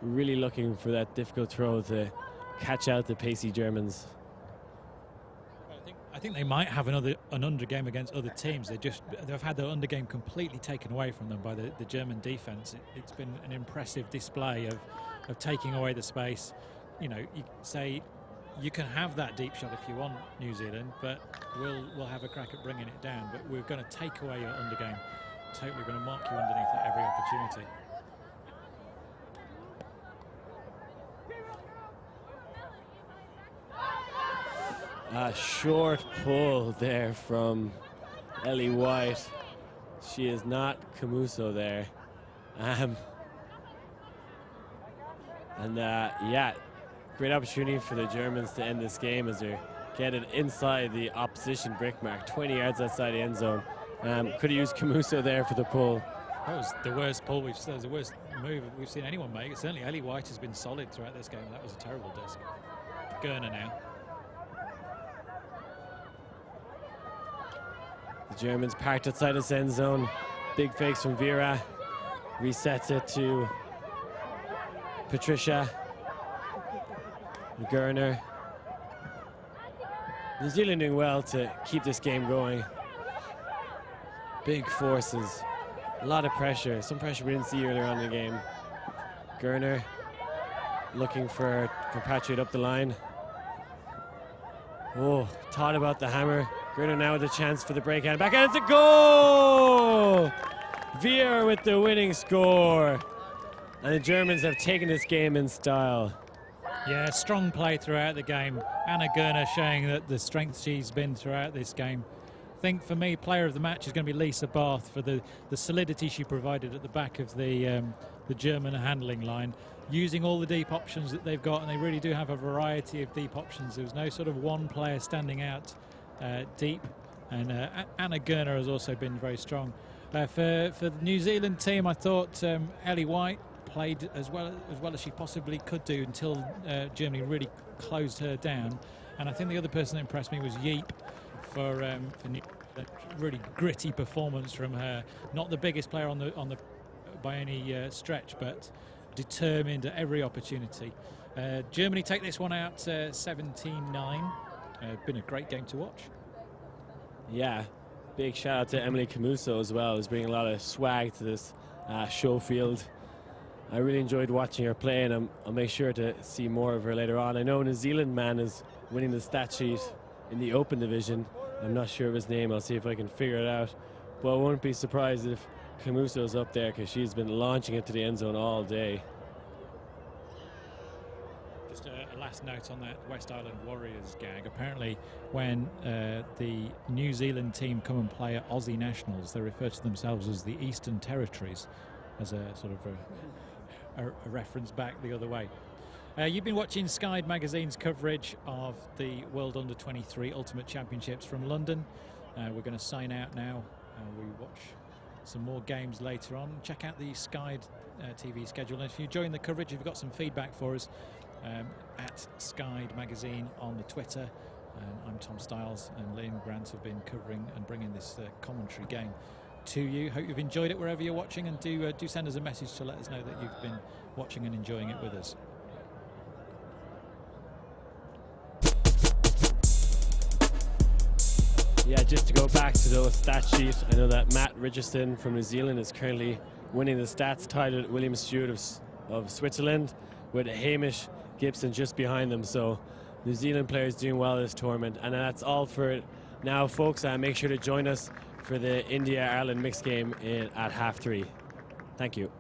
really looking for that difficult throw to catch out the pacey Germans. I think they might have an under game against other teams. They've had their under game completely taken away from them by the German defense. It's been an impressive display of taking away the space. You know, you say you can have that deep shot if you want, New Zealand, but we'll have a crack at bringing it down. But we're going to take away your under game. Totally going to mark you underneath at every opportunity. A short pull there from Ellie White. She is not Camuso there. Yeah, great opportunity for the Germans to end this game as they're getting inside the opposition brick mark, 20 yards outside the end zone. Could have used Camuso there for the pull. That was the worst pull we've seen, the worst move we've seen anyone make. Certainly Ellie White has been solid throughout this game. That was a terrible disc. Gurner now. The Germans parked outside this end zone. Big fakes from Vera. Resets it to Patricia. Gurner. New Zealand doing well to keep this game going. Big forces. A lot of pressure. Some pressure we didn't see earlier on in the game. Gurner looking for compatriot up the line. Oh, thought about the hammer. Gurner now with a chance for the breakout. Back and it's a goal! Veer with the winning score. And the Germans have taken this game in style. Yeah, strong play throughout the game. Anna Gurner showing that the strength she's been throughout this game. I think for me, player of the match is going to be Lisa Barth for the solidity she provided at the back of the German handling line, using all the deep options that they've got, and they really do have a variety of deep options. There was no sort of one player standing out deep, and Anna Gurner has also been very strong. For the New Zealand team, I thought Ellie White played as well as she possibly could do until Germany really closed her down. And I think the other person that impressed me was Yeep for New Zealand. Really gritty performance from her. Not the biggest player on the by any stretch, but determined at every opportunity. Germany take this one out 17-9. Been a great game to watch. Yeah, big shout out to Emily Camuso as well, who's bringing a lot of swag to this show field. I really enjoyed watching her play, and I'll make sure to see more of her later on. I know a New Zealand man is winning the stat sheet in the open division. I'm not sure of his name. I'll see if I can figure it out. But I won't be surprised if Camuso's up there, because she's been launching it to the end zone all day. Just a last note on that West Island Warriors gag. Apparently, when the New Zealand team come and play at Aussie Nationals, they refer to themselves as the Eastern Territories, as a sort of a reference back the other way. You've been watching Sky Magazine's coverage of the World Under-23 Ultimate Championships from London. We're going to sign out now. We watch some more games later on. Check out the Sky TV schedule. And if you're enjoying the coverage, if you've got some feedback for us, at Sky Magazine on the Twitter. I'm Tom Stiles, and Liam Grant have been covering and bringing this commentary game to you. Hope you've enjoyed it wherever you're watching, and do send us a message to let us know that you've been watching and enjoying it with us. Yeah, just to go back to those stat sheets, I know that Matt Richardson from New Zealand is currently winning the stats, tied with William Stewart of Switzerland, with Hamish Gibson just behind them. So New Zealand players doing well this tournament. And that's all for now, folks. Make sure to join us for the India-Ireland mixed game at 3:30. Thank you.